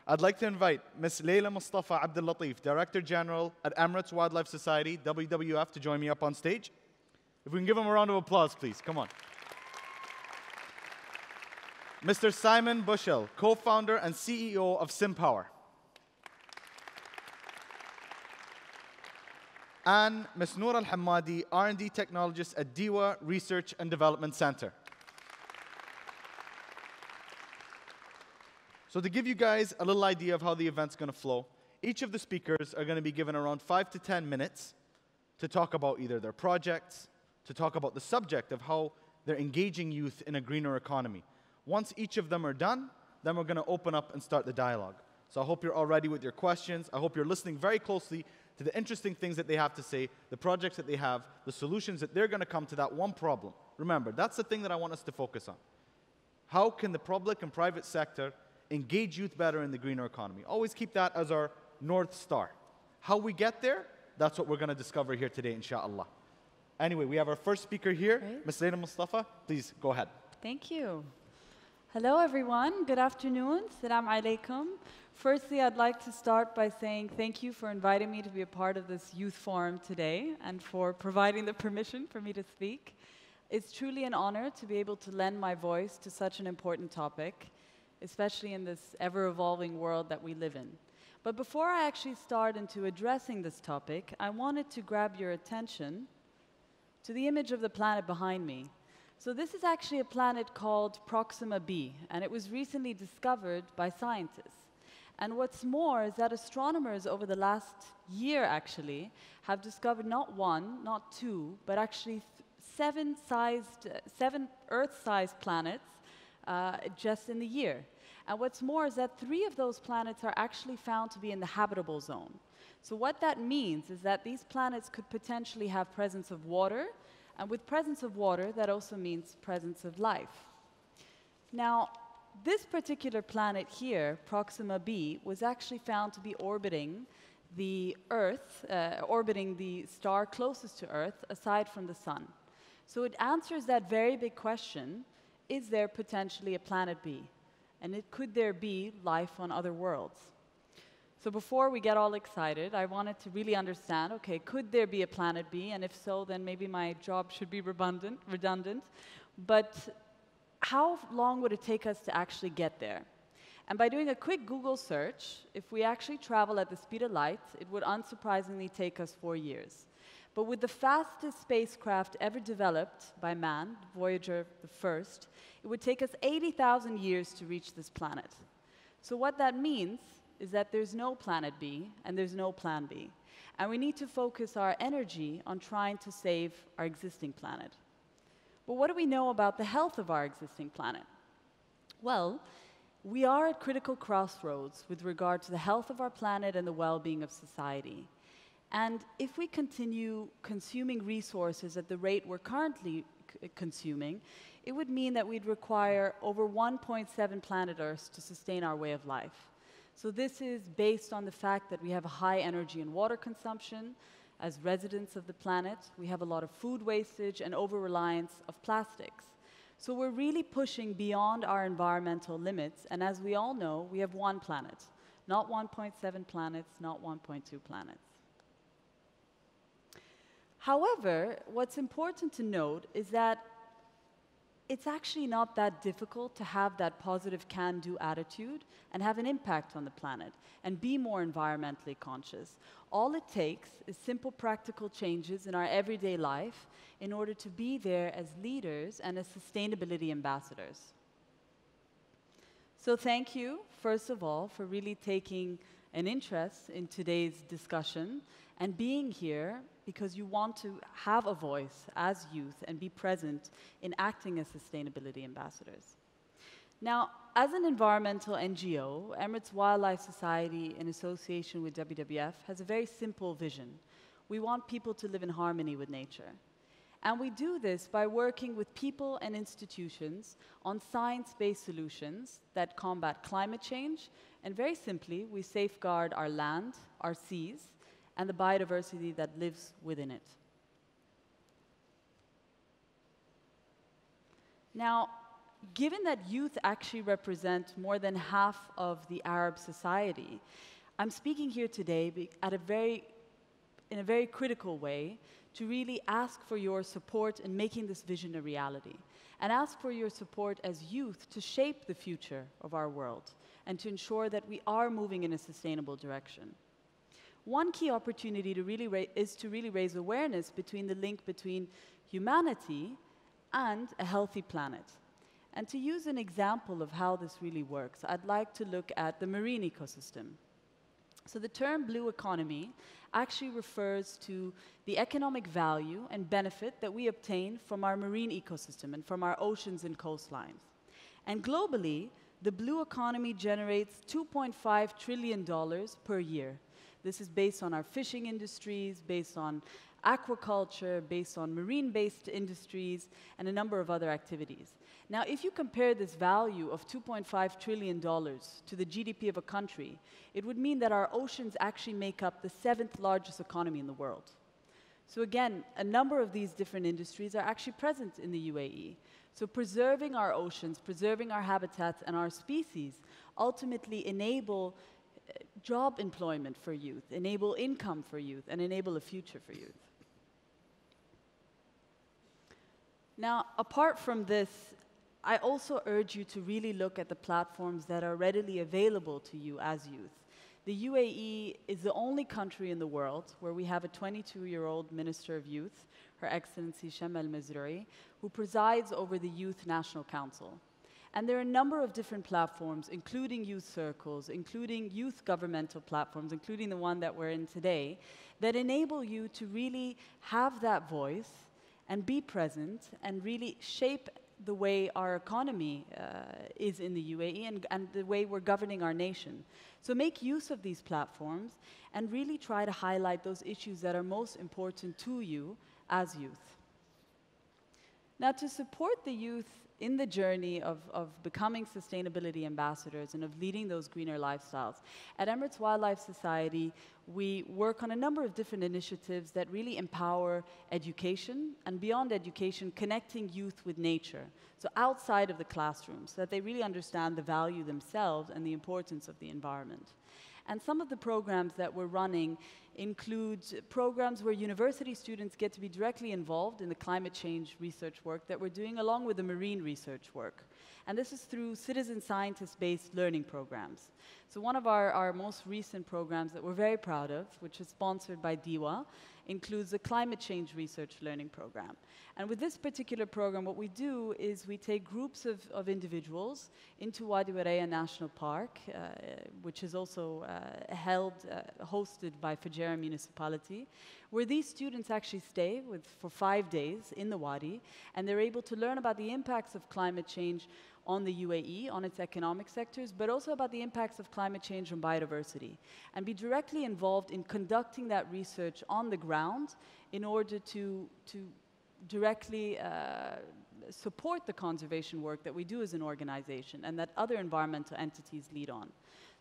I'd like to invite Ms. Laila Mustafa Abdullatif, Director General at Emirates Wildlife Society, WWF, to join me up on stage. If we can give him a round of applause, please. Come on. Mr. Simon Bushell, co-founder and CEO of Sympower. And Ms. Noura Alhammadi, R&D Technologist at DIWA Research and Development Center. So to give you guys a little idea of how the event's going to flow, each of the speakers are going to be given around 5 to 10 minutes to talk about either their projects, to talk about the subject of how they're engaging youth in a greener economy. Once each of them are done, then we're going to open up and start the dialogue. So I hope you're all ready with your questions. I hope you're listening very closely to the interesting things that they have to say, the projects that they have, the solutions that they're going to come to that one problem. Remember, that's the thing that I want us to focus on. How can the public and private sector engage youth better in the greener economy? Always keep that as our North Star. How we get there, that's what we're going to discover here today, inshallah. Anyway, we have our first speaker here, Ms. Messina Mustafa. Please go ahead. Thank you. Hello, everyone. Good afternoon. Salam alaikum. Firstly, I'd like to start by saying thank you for inviting me to be a part of this youth forum today and for providing the permission for me to speak. It's truly an honor to be able to lend my voice to such an important topic, especially in this ever-evolving world that we live in. But before I actually start into addressing this topic, I wanted to grab your attention to the image of the planet behind me. So this is actually a planet called Proxima b, and it was recently discovered by scientists. And what's more is that astronomers over the last year actually have discovered not one, not two, but actually seven Earth-sized planets just in the year. And what's more is that 3 of those planets are actually found to be in the habitable zone. So what that means is that these planets could potentially have presence of water, and with presence of water, that also means presence of life. Now, this particular planet here, Proxima b, was actually found to be orbiting the Earth, orbiting the star closest to Earth, aside from the Sun. So it answers that very big question, is there potentially a planet B? And could there be life on other worlds? So before we get all excited, I wanted to really understand, okay, could there be a planet B? And if so, then maybe my job should be redundant. But how long would it take us to actually get there? And by doing a quick Google search, if we actually travel at the speed of light, it would unsurprisingly take us 4 years. But with the fastest spacecraft ever developed by man, Voyager the first, it would take us 80,000 years to reach this planet. So what that means is that there's no planet B and there's no plan B. And we need to focus our energy on trying to save our existing planet. But what do we know about the health of our existing planet? Well, we are at critical crossroads with regard to the health of our planet and the well-being of society. And if we continue consuming resources at the rate we're currently consuming, it would mean that we'd require over 1.7 planet Earths to sustain our way of life. So this is based on the fact that we have a high energy and water consumption. As residents of the planet, we have a lot of food wastage and over-reliance of plastics. So we're really pushing beyond our environmental limits, and as we all know, we have one planet, not 1.7 planets, not 1.2 planets. However, what's important to note is that it's actually not that difficult to have that positive can-do attitude and have an impact on the planet and be more environmentally conscious. All it takes is simple practical changes in our everyday life in order to be there as leaders and as sustainability ambassadors. So thank you, first of all, for really taking an interest in today's discussion and being here because you want to have a voice as youth and be present in acting as sustainability ambassadors. Now, as an environmental NGO, Emirates Wildlife Society, in association with WWF, has a very simple vision. We want people to live in harmony with nature. And we do this by working with people and institutions on science-based solutions that combat climate change, and very simply, we safeguard our land, our seas, and the biodiversity that lives within it. Now, given that youth actually represent more than half of the Arab society, I'm speaking here today in a very critical way to really ask for your support in making this vision a reality, and ask for your support as youth to shape the future of our world and to ensure that we are moving in a sustainable direction. One key opportunity is to really raise awareness between the link between humanity and a healthy planet. And to use an example of how this really works, I'd like to look at the marine ecosystem. So the term blue economy actually refers to the economic value and benefit that we obtain from our marine ecosystem and from our oceans and coastlines. And globally, the blue economy generates $2.5 trillion per year. This is based on our fishing industries, based on aquaculture, based on marine-based industries, and a number of other activities. Now, if you compare this value of $2.5 trillion to the GDP of a country, it would mean that our oceans actually make up the 7th largest economy in the world. So again, a number of these different industries are actually present in the UAE. So preserving our oceans, preserving our habitats and our species ultimately enable job employment for youth, enable income for youth, and enable a future for youth. Now, apart from this, I also urge you to really look at the platforms that are readily available to you as youth. The UAE is the only country in the world where we have a 22-year-old Minister of Youth, Her Excellency Sham al-Mazroui, who presides over the Youth National Council. And there are a number of different platforms, including youth circles, including youth governmental platforms, including the one that we're in today, that enable you to really have that voice and be present and really shape the way our economy is in the UAE and the way we're governing our nation. So make use of these platforms and really try to highlight those issues that are most important to you as youth. Now, to support the youth in the journey of becoming sustainability ambassadors and of leading those greener lifestyles, at Emirates Wildlife Society, we work on a number of different initiatives that really empower education, and beyond education, connecting youth with nature. So outside of the classroom, so that they really understand the value themselves and the importance of the environment. And some of the programs that we're running include programs where university students get to be directly involved in the climate change research work that we're doing, along with the marine research work. And this is through citizen scientist-based learning programs. So one of our most recent programs that we're very proud of, which is sponsored by DIWA, includes a climate change research learning program. And with this particular program, what we do is we take groups of individuals into Wadi Waraya National Park, which is also hosted by Fujairah Municipality, where these students actually stay for 5 days in the Wadi, and they're able to learn about the impacts of climate change on the UAE, on its economic sectors, but also about the impacts of climate change on biodiversity, and be directly involved in conducting that research on the ground in order to directly support the conservation work that we do as an organization and that other environmental entities lead on.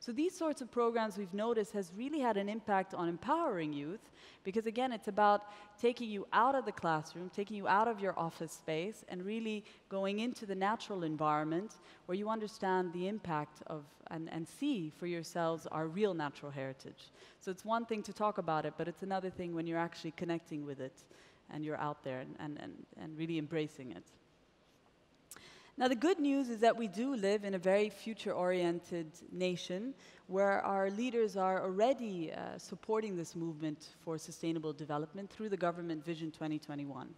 So these sorts of programs we've noticed has really had an impact on empowering youth, because again, it's about taking you out of the classroom, taking you out of your office space, and really going into the natural environment where you understand the impact of and see for yourselves our real natural heritage. So it's one thing to talk about it, but it's another thing when you're actually connecting with it and you're out there and really embracing it. Now, the good news is that we do live in a very future-oriented nation where our leaders are already supporting this movement for sustainable development through the government Vision 2021.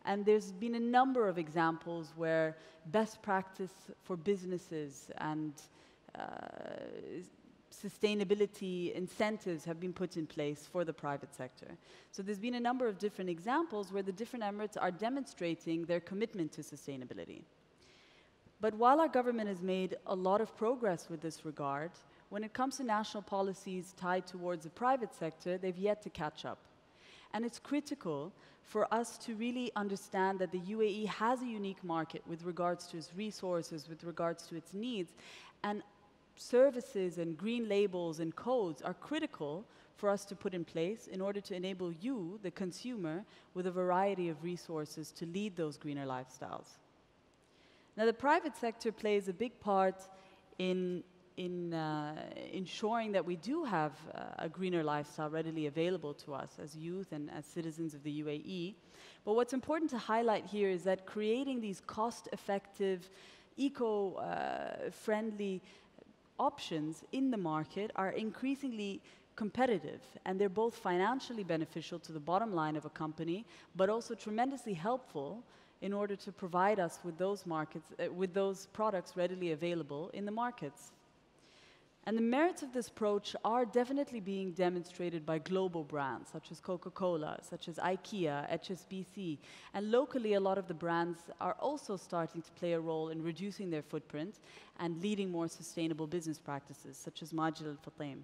And there's been a number of examples where best practice for businesses and sustainability incentives have been put in place for the private sector. So there's been a number of different examples where the different Emirates are demonstrating their commitment to sustainability. But while our government has made a lot of progress with this regard, when it comes to national policies tied towards the private sector, they've yet to catch up. And it's critical for us to really understand that the UAE has a unique market with regards to its resources, with regards to its needs, and services and green labels and codes are critical for us to put in place in order to enable you, the consumer, with a variety of resources to lead those greener lifestyles. Now, the private sector plays a big part in ensuring that we do have a greener lifestyle readily available to us as youth and as citizens of the UAE. But what's important to highlight here is that creating these cost-effective, eco-friendly options in the market are increasingly competitive, and they're both financially beneficial to the bottom line of a company, but also tremendously helpful in order to provide us with those with those products readily available in the markets. And the merits of this approach are definitely being demonstrated by global brands, such as Coca-Cola, such as IKEA, HSBC. And locally, a lot of the brands are also starting to play a role in reducing their footprint and leading more sustainable business practices, such as Majid al-Fatim.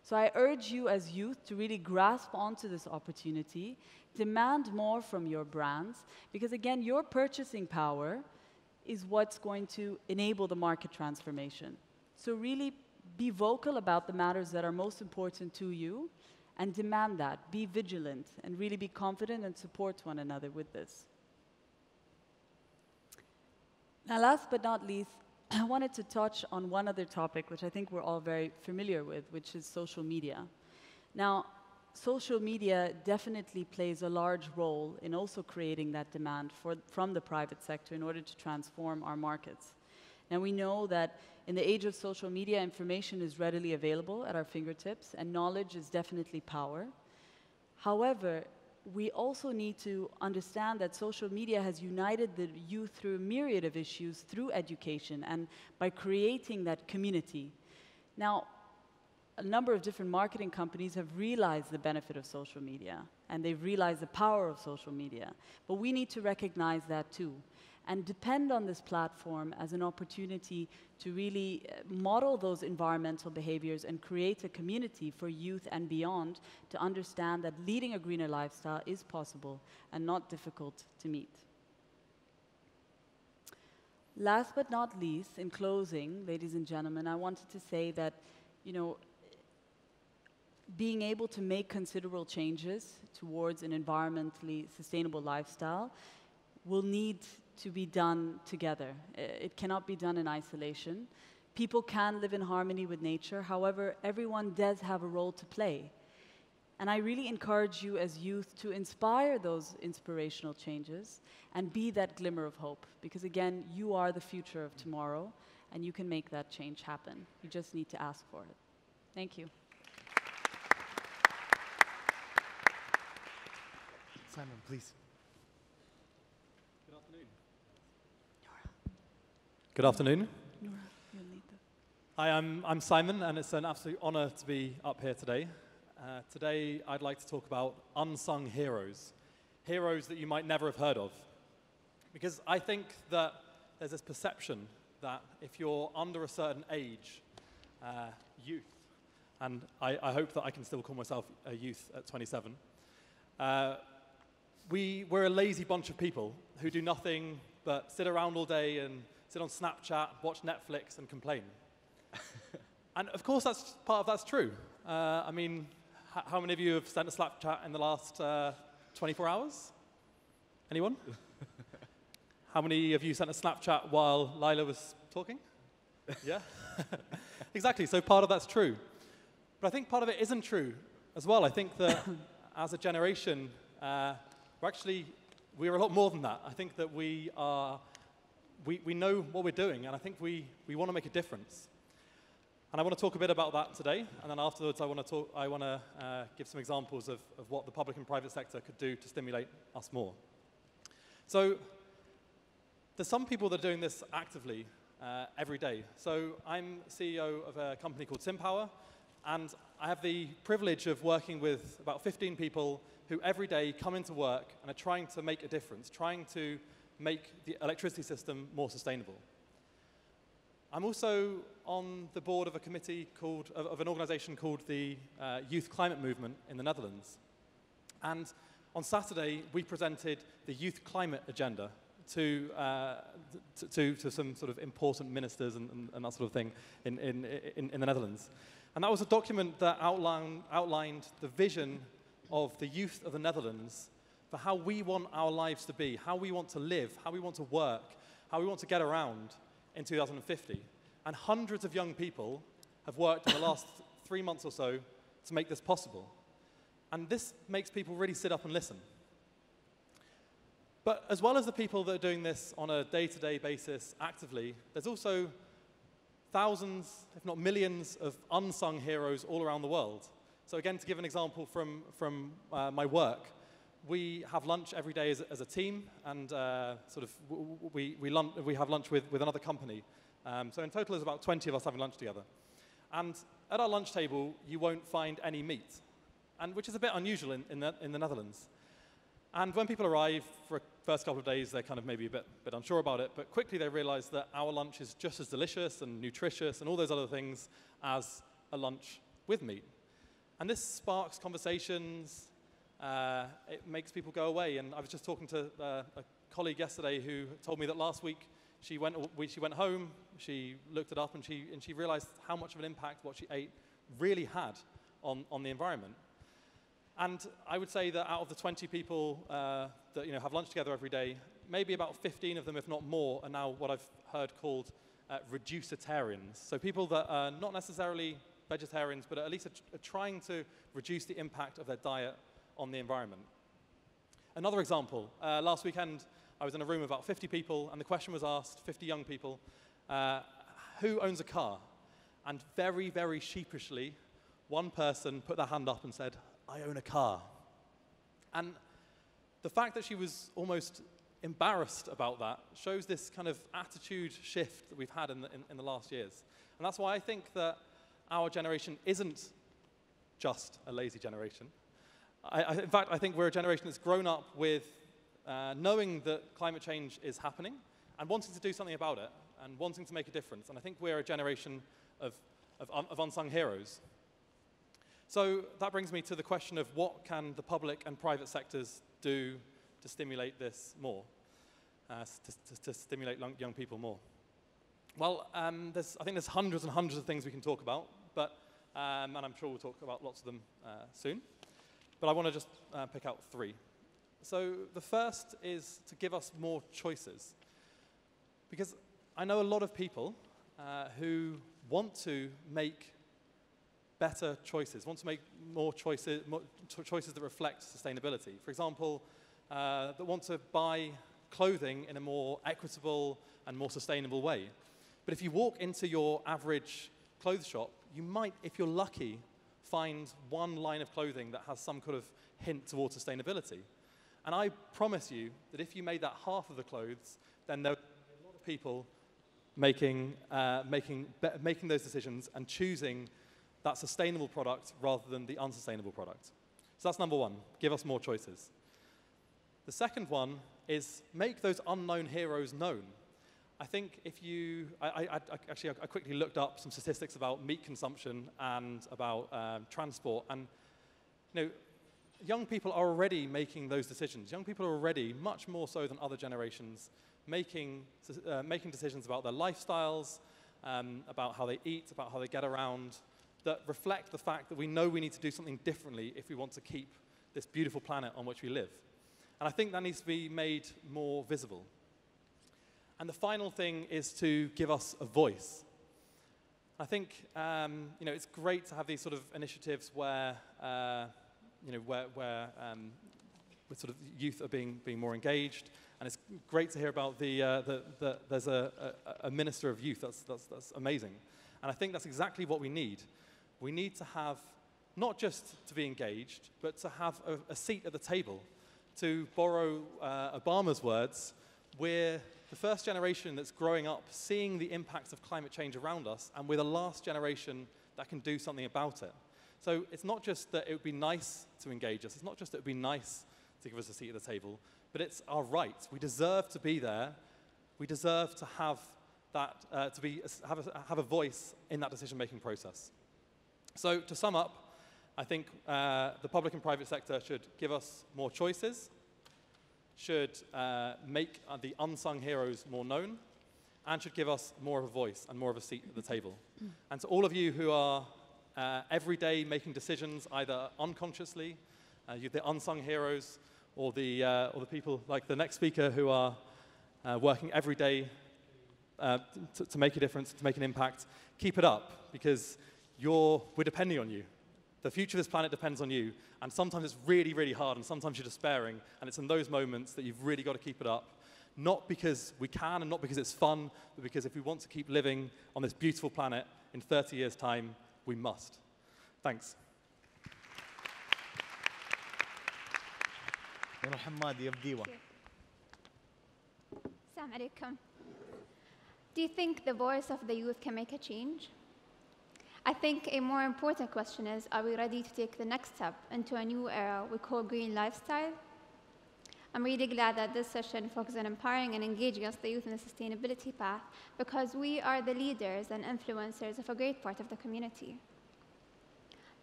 So I urge you as youth to really grasp onto this opportunity, demand more from your brands, because again, your purchasing power is what's going to enable the market transformation. So really be vocal about the matters that are most important to you and demand that. Be vigilant and really be confident and support one another with this. Now, last but not least, I wanted to touch on one other topic, which I think we're all very familiar with, which is social media. Now, social media definitely plays a large role in also creating that demand from the private sector in order to transform our markets. Now, we know that in the age of social media, information is readily available at our fingertips, and knowledge is definitely power. However, we also need to understand that social media has united the youth through a myriad of issues through education and by creating that community. Now, a number of different marketing companies have realized the benefit of social media, and they've realized the power of social media. But we need to recognize that too, and depend on this platform as an opportunity to really model those environmental behaviors and create a community for youth and beyond to understand that leading a greener lifestyle is possible and not difficult to meet. Last but not least, in closing, ladies and gentlemen, I wanted to say that, being able to make considerable changes towards an environmentally sustainable lifestyle will need to be done together. It cannot be done in isolation. People can live in harmony with nature. However, everyone does have a role to play. And I really encourage you as youth to inspire those inspirational changes and be that glimmer of hope. Because again, you are the future of tomorrow, and you can make that change happen. You just need to ask for it. Thank you. Simon, please. Good afternoon. Noura, you'll need this. Hi, I'm Simon, and it's an absolute honor to be up here today. Today, I'd like to talk about unsung heroes, heroes that you might never have heard of. Because I think that there's this perception that if you're under a certain age, youth, and I hope that I can still call myself a youth at 27, we're a lazy bunch of people who do nothing but sit around all day and sit on Snapchat, watch Netflix, and complain. And of course, part of that's true. I mean, how many of you have sent a Snapchat in the last 24 hours? Anyone? How many of you sent a Snapchat while Laila was talking? Yeah? Exactly, so part of that's true. But I think part of it isn't true as well. I think that as a generation, we're a lot more than that. I think that we know what we're doing, and I think we want to make a difference. And I want to talk a bit about that today, and then afterwards I want to give some examples of what the public and private sector could do to stimulate us more. So there's some people that are doing this actively every day. So I'm CEO of a company called Sympower, and I have the privilege of working with about 15 people who every day come into work and are trying to make a difference, trying to make the electricity system more sustainable. I'm also on the board of a committee of an organization called the Youth Climate Movement in the Netherlands. And on Saturday, we presented the Youth Climate Agenda to some sort of important ministers and that sort of thing in the Netherlands. And that was a document that outlined the vision of the youth of the Netherlands for how we want our lives to be, how we want to live, how we want to work, how we want to get around in 2050. And hundreds of young people have worked in the last 3 months or so to make this possible. And this makes people really sit up and listen. But as well as the people that are doing this on a day-to-day basis actively, there's also thousands, if not millions, of unsung heroes all around the world. So again, to give an example from my work, we have lunch every day as a team, and we have lunch with another company. So in total, there's about 20 of us having lunch together. And at our lunch table, you won't find any meat, which is a bit unusual in the Netherlands. And when people arrive for the first couple of days, they're kind of maybe a bit unsure about it, but quickly they realize that our lunch is just as delicious and nutritious and all those other things as a lunch with meat. And this sparks conversations, it makes people go away. And I was just talking to a colleague yesterday who told me that last week she went home, she looked it up, and she realized how much of an impact what she ate really had on the environment. And I would say that out of the 20 people that have lunch together every day, maybe about 15 of them, if not more, are now what I've heard called reducitarians. So people that are not necessarily vegetarians, but at least are trying to reduce the impact of their diet on the environment. Another example, last weekend I was in a room of about 50 people, and the question was asked, 50 young people, who owns a car? And very, very sheepishly, one person put their hand up and said, I own a car. And the fact that she was almost embarrassed about that shows this kind of attitude shift that we've had in the last years. And that's why I think that our generation isn't just a lazy generation. In fact, I think we're a generation that's grown up with knowing that climate change is happening and wanting to do something about it and wanting to make a difference. And I think we're a generation of unsung heroes. So that brings me to the question of what can the public and private sectors do to stimulate this more, to stimulate young people more. Well, I think there's hundreds and hundreds of things we can talk about, but, and I'm sure we'll talk about lots of them soon. But I want to just pick out 3. So the first is to give us more choices. Because I know a lot of people who want to make better choices, want to make more choices that reflect sustainability. For example, that want to buy clothing in a more equitable and more sustainable way. But if you walk into your average clothes shop, you might, if you're lucky, find one line of clothing that has some kind of hint towards sustainability. And I promise you that if you made that half of the clothes, then there would be a lot of people making those decisions and choosing that sustainable product rather than the unsustainable product. So that's number 1, give us more choices. The second one is make those unknown heroes known. I think if you, I quickly looked up some statistics about meat consumption and about transport, and young people are already making those decisions. Young people are already, much more so than other generations, making decisions about their lifestyles, about how they eat, about how they get around, that reflect the fact that we know we need to do something differently if we want to keep this beautiful planet on which we live. And I think that needs to be made more visible. And the final thing is to give us a voice. I think it's great to have these sort of initiatives where sort of youth are being more engaged, and it's great to hear about there's a minister of youth. That's amazing, and I think that's exactly what we need. We need to have not just to be engaged, but to have a seat at the table. To borrow Obama's words, we're the first generation that's growing up seeing the impacts of climate change around us, and we're the last generation that can do something about it. So it's not just that it would be nice to engage us, it's not just that it would be nice to give us a seat at the table, but it's our right. We deserve to be there. We deserve to have that, have a voice in that decision-making process. So to sum up, I think the public and private sector should give us more choices, should make the unsung heroes more known, and should give us more of a voice and more of a seat at the table. And to all of you who are every day making decisions, either unconsciously, you're the unsung heroes, or the people like the next speaker who are working every day to make a difference, to make an impact. Keep it up, because we're depending on you. The future of this planet depends on you, and sometimes it's really, really hard, and sometimes you're despairing, and it's in those moments that you've really got to keep it up. Not because we can and not because it's fun, but because if we want to keep living on this beautiful planet in 30 years' time, we must. Thanks. Alhammadi of Diwa. Assalamu alaikum. Do you think the voice of the youth can make a change? I think a more important question is, are we ready to take the next step into a new era we call green lifestyle? I'm really glad that this session focuses on empowering and engaging us, the youth, in the sustainability path, because we are the leaders and influencers of a great part of the community.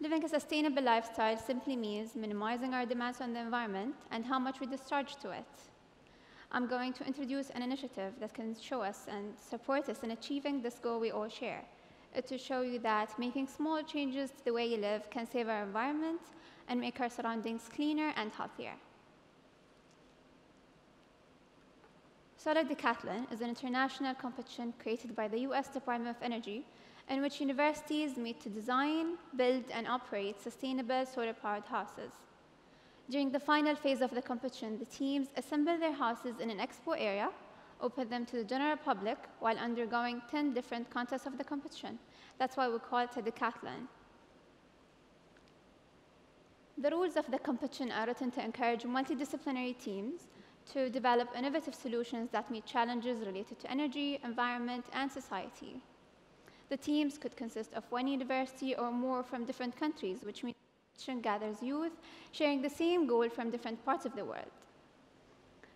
Living a sustainable lifestyle simply means minimizing our demands on the environment and how much we discharge to it. I'm going to introduce an initiative that can show us and support us in achieving this goal we all share. To show you that making small changes to the way you live can save our environment and make our surroundings cleaner and healthier. Solar Decathlon is an international competition created by the US Department of Energy, in which universities meet to design, build, and operate sustainable solar-powered houses. During the final phase of the competition, the teams assemble their houses in an expo area, open them to the general public, while undergoing 10 different contests of the competition. That's why we call it a decathlon. The rules of the competition are written to encourage multidisciplinary teams to develop innovative solutions that meet challenges related to energy, environment, and society. The teams could consist of one university or more from different countries, which means the competition gathers youth sharing the same goal from different parts of the world.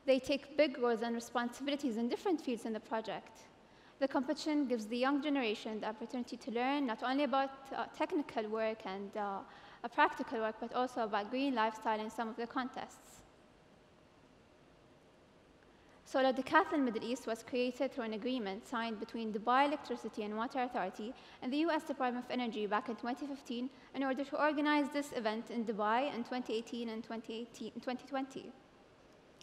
They take big roles and responsibilities in different fields in the project. The competition gives the young generation the opportunity to learn not only about technical work and practical work, but also about green lifestyle in some of the contests. Solar Decathlon Middle East was created through an agreement signed between Dubai Electricity and Water Authority and the US Department of Energy back in 2015 in order to organize this event in Dubai in 2018 and 2020.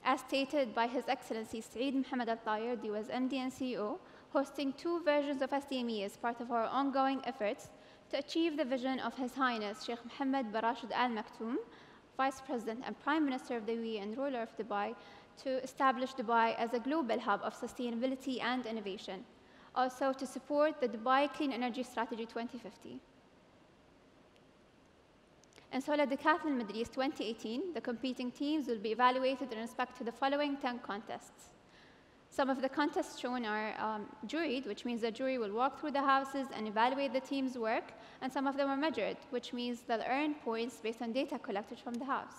As stated by His Excellency Saeed Mohammed Al-Tayir, DIWA's MD and CEO, hosting 2 versions of SDME as part of our ongoing efforts to achieve the vision of His Highness Sheikh Mohammed bin Rashid Al Maktoum, Vice President and Prime Minister of the UAE and ruler of Dubai, to establish Dubai as a global hub of sustainability and innovation, also to support the Dubai Clean Energy Strategy 2050. In Solar Decathlon Middle East 2018, the competing teams will be evaluated in respect to the following 10 contests. Some of the contests shown are juried, which means the jury will walk through the houses and evaluate the team's work, and some of them are measured, which means they'll earn points based on data collected from the house.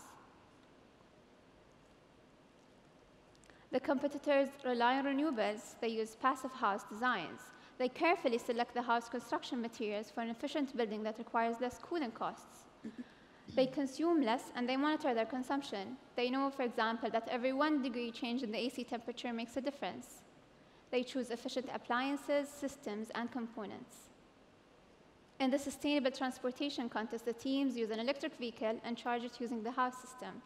The competitors rely on renewables. They use passive house designs. They carefully select the house construction materials for an efficient building that requires less cooling costs. They consume less, and they monitor their consumption. They know, for example, that every 1 degree change in the AC temperature makes a difference. They choose efficient appliances, systems, and components. In the sustainable transportation contest, the teams use an electric vehicle and charge it using the house system.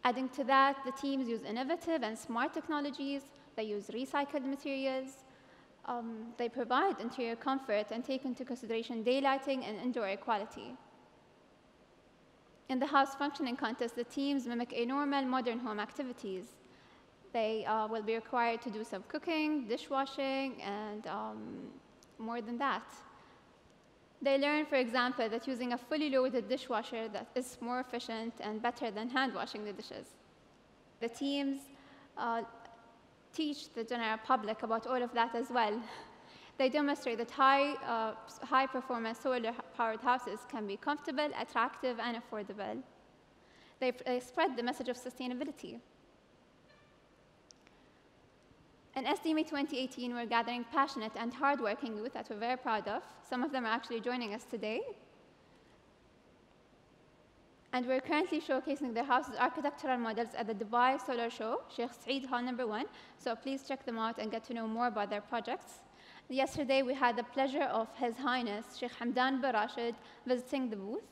Adding to that, the teams use innovative and smart technologies. They use recycled materials. They provide interior comfort and take into consideration daylighting and indoor air quality. In the house functioning contest, the teams mimic a normal modern home activities. They will be required to do some cooking, dishwashing, and more than that. They learn, for example, that using a fully loaded dishwasher that is more efficient and better than hand washing the dishes. The teams teach the general public about all of that as well. They demonstrate that high-performance solar-powered houses can be comfortable, attractive, and affordable. They spread the message of sustainability. In SDME 2018, we're gathering passionate and hardworking youth that we're very proud of. Some of them are actually joining us today. And we're currently showcasing their house's architectural models at the Dubai Solar Show, Sheikh Saeed Hall #1. So please check them out and get to know more about their projects. Yesterday, we had the pleasure of His Highness Sheikh Hamdan bin Rashid visiting the booth.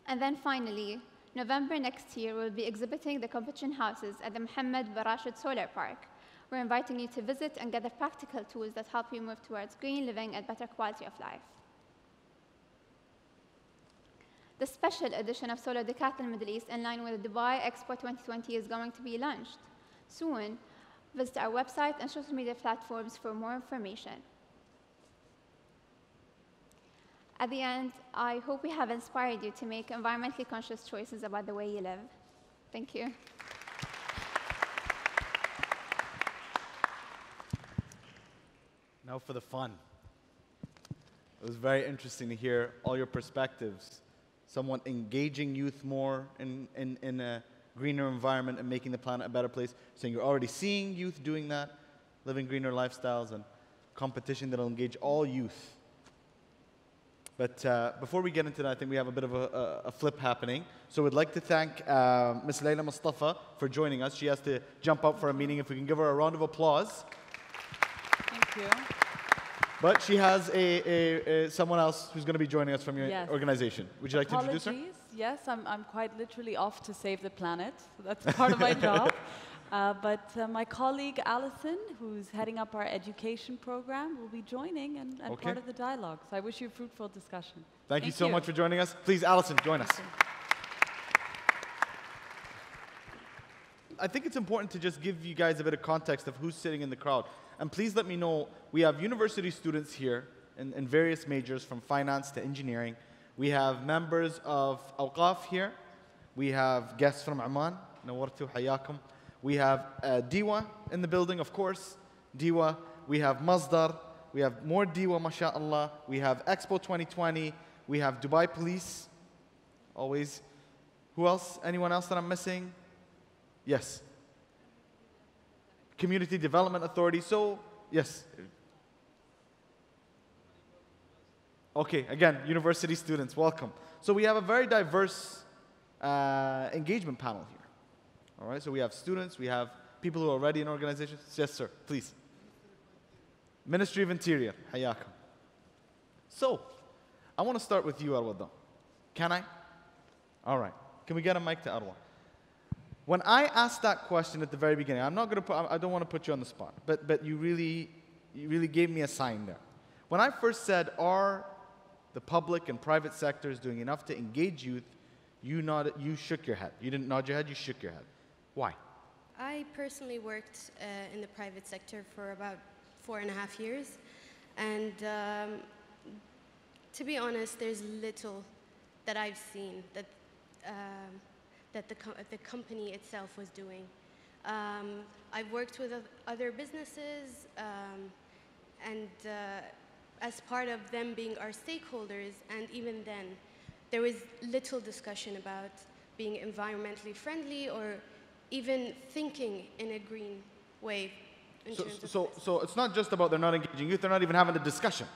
And then finally, November next year, we'll be exhibiting the competition houses at the Mohammed Barashid Solar Park. We're inviting you to visit and gather practical tools that help you move towards green living and better quality of life. The special edition of Solar Decathlon Middle East, in line with the Dubai Expo 2020, is going to be launched soon. Visit our website and social media platforms for more information. At the end, I hope we have inspired you to make environmentally conscious choices about the way you live. Thank you. Now for the fun. It was very interesting to hear all your perspectives. Someone engaging youth more in a greener environment and making the planet a better place. Saying you're already seeing youth doing that, living greener lifestyles, and competition that'll engage all youth. But before we get into that, I think we have a bit of a flip happening. So we'd like to thank Ms. Laila Mustafa for joining us. She has to jump out for a meeting. If we can give her a round of applause. Thank you. But she has someone else who's going to be joining us from your Yes. organization. Would you like to introduce her? Yes, I'm quite literally off to save the planet. So that's part of my job. But my colleague Alison, who's heading up our education program, will be joining and part of the dialogue. So I wish you a fruitful discussion. Thank you so much for joining us. Please, Alison, join us. I think it's important to just give you guys a bit of context of who's sitting in the crowd. And please let me know, we have university students here in various majors, from finance to engineering. We have members of Awqaf here. We have guests from Oman. Nawartu, hayakum. We have Diwa in the building, of course. Diwa. We have Masdar. We have more Diwa, mashallah. We have Expo 2020. We have Dubai Police, always. Who else? Anyone else that I'm missing? Yes. Community Development Authority. So, yes. Okay, again, university students, welcome. So we have a very diverse engagement panel here. All right, so we have students, we have people who are already in organizations. Yes, sir, please. Ministry of Interior, hayakum. So, I want to start with you, Arwa. Can I? All right. Can we get a mic to Arwa? When I asked that question at the very beginning, I don't want to put you on the spot, but you really gave me a sign there. When I first said, are the public and private sectors doing enough to engage youth, you shook your head. You didn't nod your head, you shook your head. Why? I personally worked in the private sector for about 4.5 years. And to be honest, there's little that I've seen that, that the company itself was doing. I've worked with other businesses, and as part of them being our stakeholders, and even then, there was little discussion about being environmentally friendly or even thinking in a green way. So it's not just about they're not engaging youth, they're not even having a discussion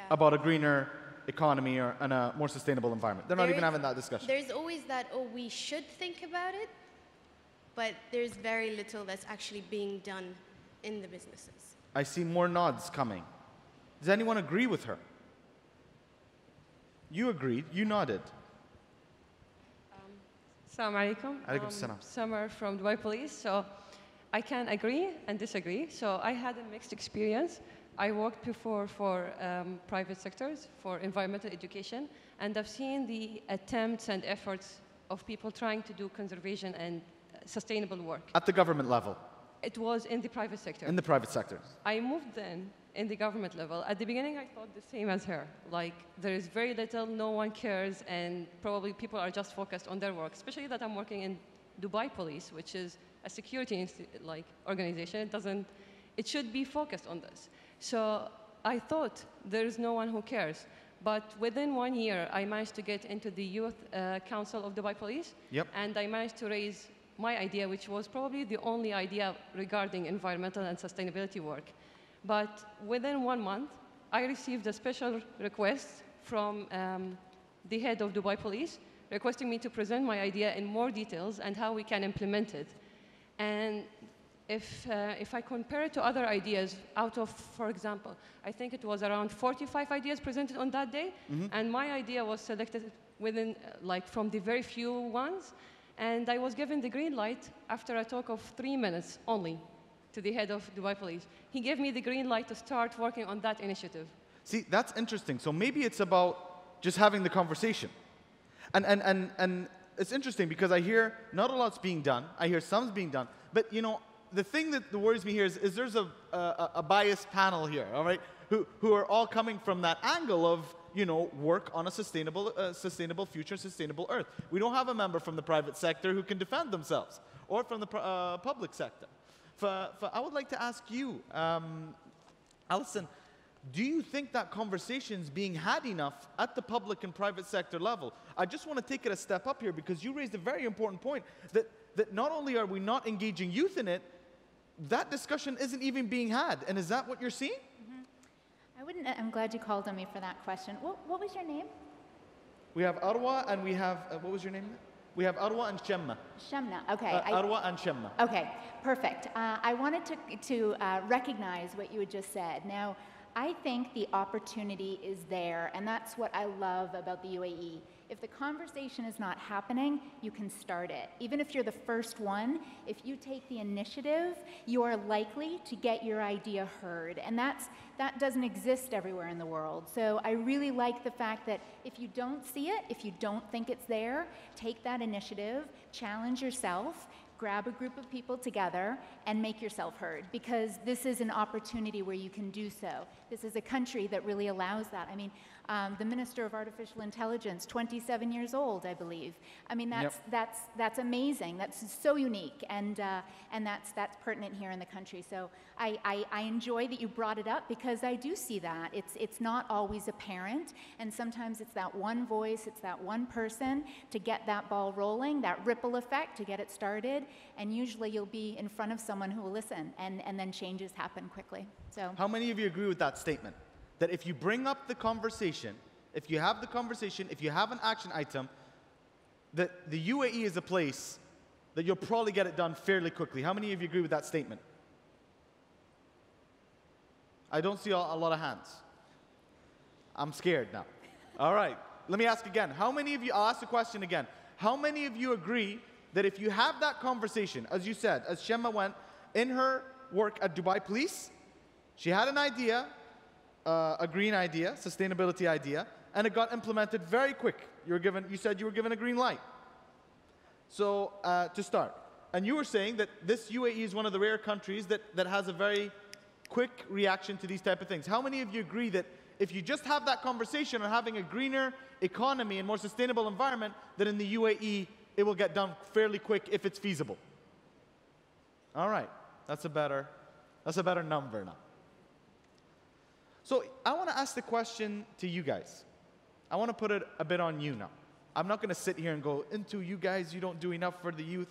about a greener economy and a more sustainable environment. They're not even having that discussion. There's always that, oh, we should think about it, but there's very little that's actually being done in the businesses. I see more nods coming. Does anyone agree with her? You agreed, you nodded. Assalamu alaikum. Alaikum salam. Summer from Dubai Police. So I can agree and disagree. So I had a mixed experience. I worked before for private sectors, for environmental education, and I've seen the attempts and efforts of people trying to do conservation and sustainable work. At the government level? It was in the private sector. In the private sector. I moved then in the government level. At the beginning, I thought the same as her. Like, there is very little, no one cares, and probably people are just focused on their work, especially that I'm working in Dubai Police, which is a security organization. It should be focused on this. So I thought there's no one who cares. But within 1 year, I managed to get into the Youth Council of Dubai Police. Yep. And I managed to raise my idea, which was probably the only idea regarding environmental and sustainability work. But within 1 month, I received a special request from the head of Dubai Police, requesting me to present my idea in more details and how we can implement it. And if I compare it to other ideas, out of, for example, I think it was around 45 ideas presented on that day, and my idea was selected within, like, from the very few ones, and I was given the green light after a talk of 3 minutes only to the head of Dubai Police. He gave me the green light to start working on that initiative. See, that's interesting. So maybe it's about just having the conversation. And it's interesting because I hear not a lot's being done. I hear some's being done. But, you know, the thing that worries me here is there's a biased panel here, all right, who are all coming from that angle of, you know, work on a sustainable future, sustainable earth. We don't have a member from the private sector who can defend themselves, or from the public sector. I would like to ask you, Alison, do you think that conversation's being had enough at the public and private sector level? I just want to take it a step up here because you raised a very important point that not only are we not engaging youth in it, that discussion isn't even being had. And is that what you're seeing? I'm glad you called on me for that question. What was your name? We have Arwa and we have, what was your name? We have Arwa and Shemma. Shemna, okay. Arwa and Shemma. Okay, perfect. I wanted to recognize what you had just said. Now, I think the opportunity is there, and that's what I love about the UAE. If the conversation is not happening, you can start it. Even if you're the first one, if you take the initiative, you are likely to get your idea heard. And that doesn't exist everywhere in the world. So I really like the fact that if you don't see it, if you don't think it's there, take that initiative, challenge yourself, grab a group of people together and make yourself heard, because this is an opportunity where you can do so. This is a country that really allows that. I mean, the Minister of Artificial Intelligence, 27 years old, I believe. I mean, that's amazing. That's so unique, and that's pertinent here in the country. So I enjoy that you brought it up, because I do see that. It's not always apparent, and sometimes it's that one voice, it's that one person to get that ball rolling, that ripple effect to get it started, and usually you'll be in front of someone who will listen, and then changes happen quickly. So, how many of you agree with that statement? That if you bring up the conversation, if you have the conversation, if you have an action item, that the UAE is a place that you'll probably get it done fairly quickly. How many of you agree with that statement? I don't see a lot of hands. I'm scared now. All right, let me ask again. How many of you, I'll ask the question again. How many of you agree that if you have that conversation, as you said, as Shemma went in her work at Dubai Police, she had an idea, a green idea, sustainability idea, and it got implemented very quick. You said you were given a green light. So, to start. And you were saying that this UAE is one of the rare countries that has a very quick reaction to these type of things. How many of you agree that if you just have that conversation on having a greener economy and more sustainable environment, that in the UAE, it will get done fairly quick if it's feasible? All right, that's a better number now. So I want to ask the question to you guys. I want to put it a bit on you now. I'm not going to sit here and go into you guys, you don't do enough for the youth.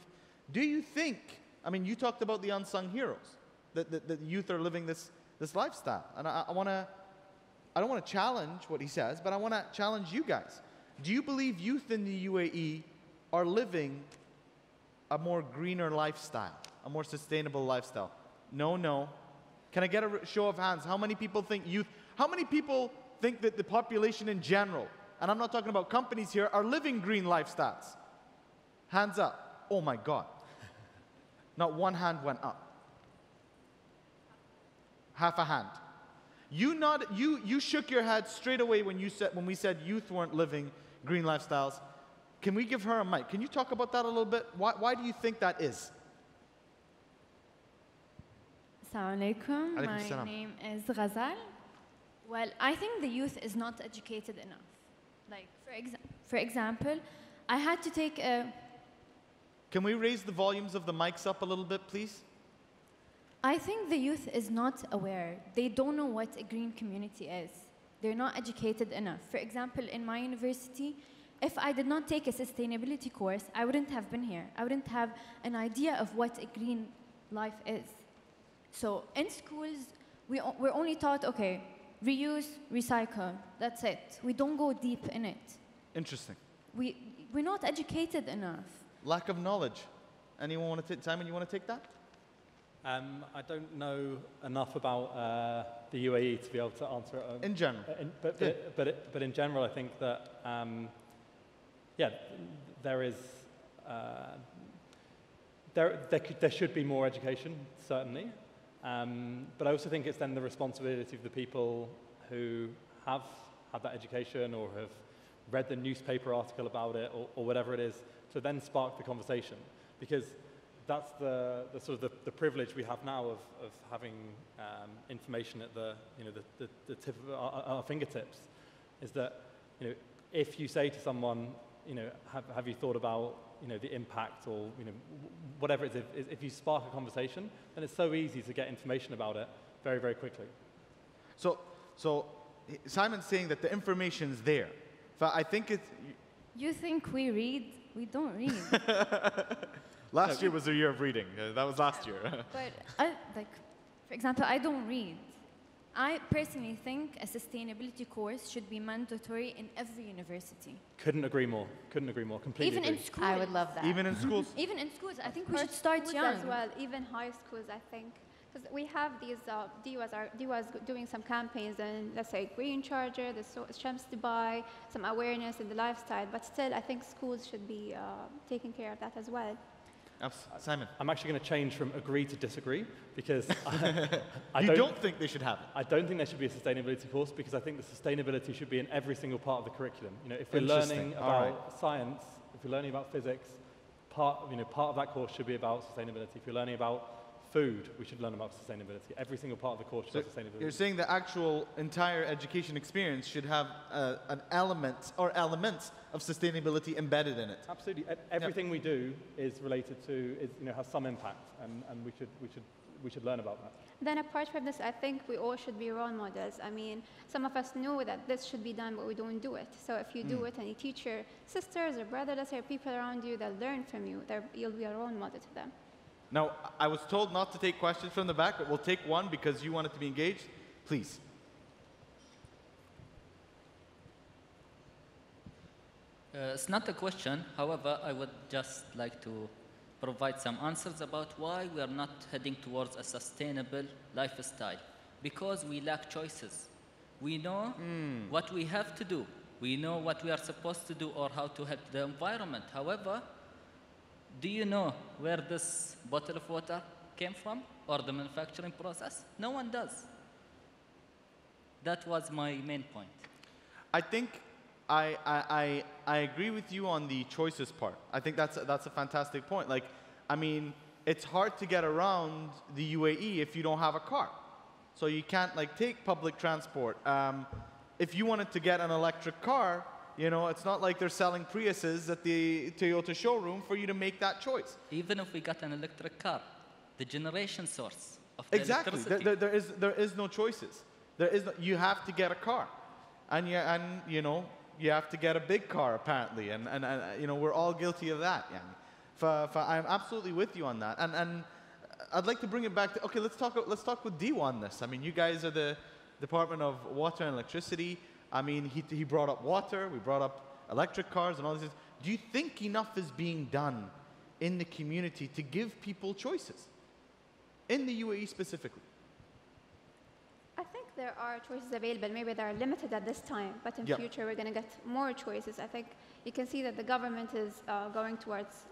Do you think, I mean, you talked about the unsung heroes, that the youth are living this lifestyle. And I don't want to challenge what he says, but I want to challenge you guys. Do you believe youth in the UAE are living a more greener lifestyle, a more sustainable lifestyle? No. Can I get a show of hands? How many people think youth, how many people think that the population in general, and I'm not talking about companies here, are living green lifestyles? Hands up. Oh my God. Not one hand went up. Half a hand. You shook your head straight away when we said youth weren't living green lifestyles. Can we give her a mic? Can you talk about that a little bit? Why do you think that is? Assalamu alaikum. My Alaikum name is Ghazal. Well, I think the youth is not educated enough. Like, for example, I had to take a... Can we raise the volumes of the mics up a little bit, please? I think the youth is not aware. They don't know what a green community is. They're not educated enough. For example, in my university, if I did not take a sustainability course, I wouldn't have been here. I wouldn't have an idea of what a green life is. So in schools, we're only taught, okay, reuse, recycle, that's it. We don't go deep in it. Interesting. We're not educated enough. Lack of knowledge. Anyone want to take, Simon, you want to take that? I don't know enough about the UAE to be able to answer it. In general. But in general, I think that, yeah, there is, there should be more education, certainly. But I also think it's then the responsibility of the people who have had that education or have read the newspaper article about it or whatever it is to then spark the conversation. Because that's the sort of the privilege we have now of having information at the tip of our fingertips, is that if you say to someone, have you thought about the impact or whatever it is, if you spark a conversation, then it's so easy to get information about it very, very quickly. So Simon's saying that the information's there. But I think it's... You think we read? We don't read. Last year was the year of reading. That was last year. But, for example, I don't read. I personally think a sustainability course should be mandatory in every university. Couldn't agree more. Couldn't agree more. Completely Even agree. in schools. I would love that. Even in schools? Even in schools. I think we should start Schools young. as well, even high schools, I think. Because we have these, DUAs doing some campaigns, and let's say green charger, the statistics.Tech-savvy, some awareness in the lifestyle, but still I think schools should be taking care of that as well. Simon. I'm actually going to change from agree to disagree, because You don't think they should have it? I don't think there should be a sustainability course, because I think the sustainability should be in every single part of the curriculum. If we're learning about science, if we're learning about physics, part of that course should be about sustainability. If you're learning about food, we should learn about sustainability. Every single part of the course should have sustainability. You're saying the actual entire education experience should have an element or elements of sustainability embedded in it. Absolutely. Everything we do is related to, has some impact, and we should learn about that. Then apart from this, I think we all should be role models. I mean, some of us know that this should be done, but we don't do it. So if you do it and you teach your sisters or brothers or people around you, they'll learn from you. You'll be a role model to them. Now, I was told not to take questions from the back, but we'll take one because you wanted to be engaged. Please. It's not a question. However, I would just like to provide some answers about why we are not heading towards a sustainable lifestyle. Because we lack choices. We know what we have to do. We know what we are supposed to do or how to help the environment. However, do you know where this bottle of water came from or the manufacturing process? No one does. That was my main point. I think I agree with you on the choices part. I think that's a fantastic point. Like, I mean, it's hard to get around the UAE if you don't have a car. So you can't take public transport. If you wanted to get an electric car, it's not like they're selling Priuses at the Toyota showroom for you to make that choice. Even if we got an electric car, the generation source of the exactly. electricity. There is no choices. You have to get a car, and you have to get a big car apparently, and we're all guilty of that. I'm absolutely with you on that, and I'd like to bring it back to let's talk with Diwa on this. I mean, you guys are the Department of Water and Electricity. I mean, he brought up water, we brought up electric cars and all these things. Do you think enough is being done in the community to give people choices? In the UAE specifically? I think there are choices available. Maybe they're limited at this time, but in future we're going to get more choices. I think you can see that the government is going towards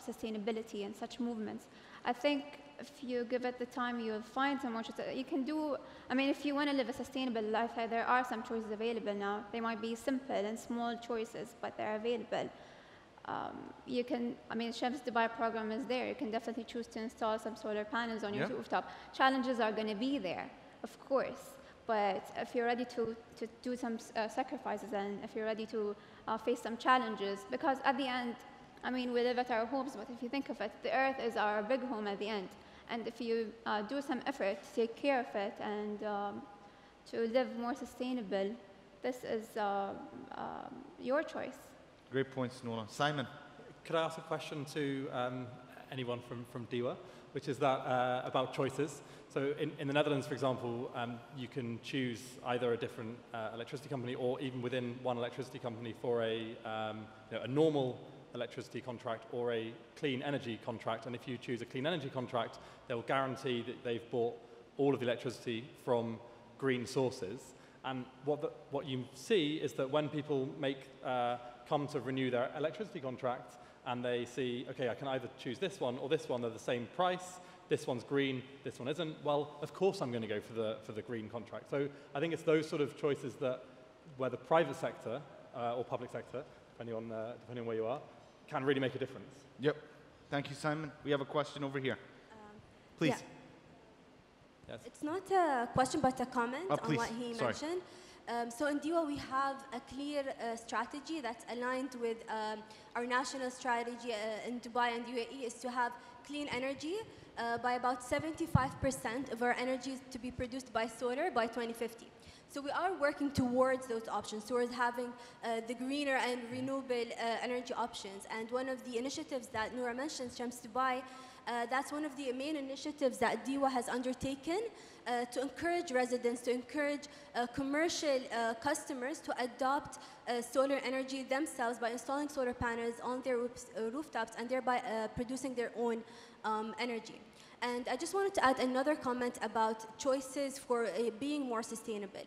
sustainability and such movements. I think if you give it the time, you'll find some more choices. You can do, I mean, if you want to live a sustainable lifestyle, there are some choices available now. They might be simple and small choices, but they're available. You can, I mean, statistics.Tech-savvy program is there. You can definitely choose to install some solar panels on your rooftop. Challenges are going to be there, of course. But if you're ready to do some sacrifices, and if you're ready to face some challenges, because at the end, I mean, we live at our homes, but if you think of it, the earth is our big home at the end. And if you do some effort to take care of it and to live more sustainable, this is your choice. Great points, Noura. Simon. Could I ask a question to anyone from DIWA, which is that about choices? So in the Netherlands, for example, you can choose either a different electricity company or even within one electricity company for a normal electricity contract or a clean energy contract. And if you choose a clean energy contract, they'll guarantee that they've bought all of the electricity from green sources. And what you see is that when people come to renew their electricity contract and they see, okay, I can either choose this one or this one, they're the same price, this one's green, this one isn't, well, of course I'm going to go for the green contract. So I think it's those sort of choices where the private sector or public sector, depending on where you are, can really make a difference. Yep. Thank you, Simon. We have a question over here. Please. Yeah. Yes. It's not a question, but a comment on what he Sorry. mentioned. So in DIWA, we have a clear strategy that's aligned with our national strategy in Dubai and UAE is to have clean energy by about 75% of our energy to be produced by solar by 2050. So we are working towards those options, towards having the greener and renewable energy options. And one of the initiatives that Noura mentioned, Shams Dubai, that's one of the main initiatives that DIWA has undertaken to encourage residents, to encourage commercial customers to adopt solar energy themselves by installing solar panels on their rooftops and thereby producing their own energy. And I just wanted to add another comment about choices for being more sustainable.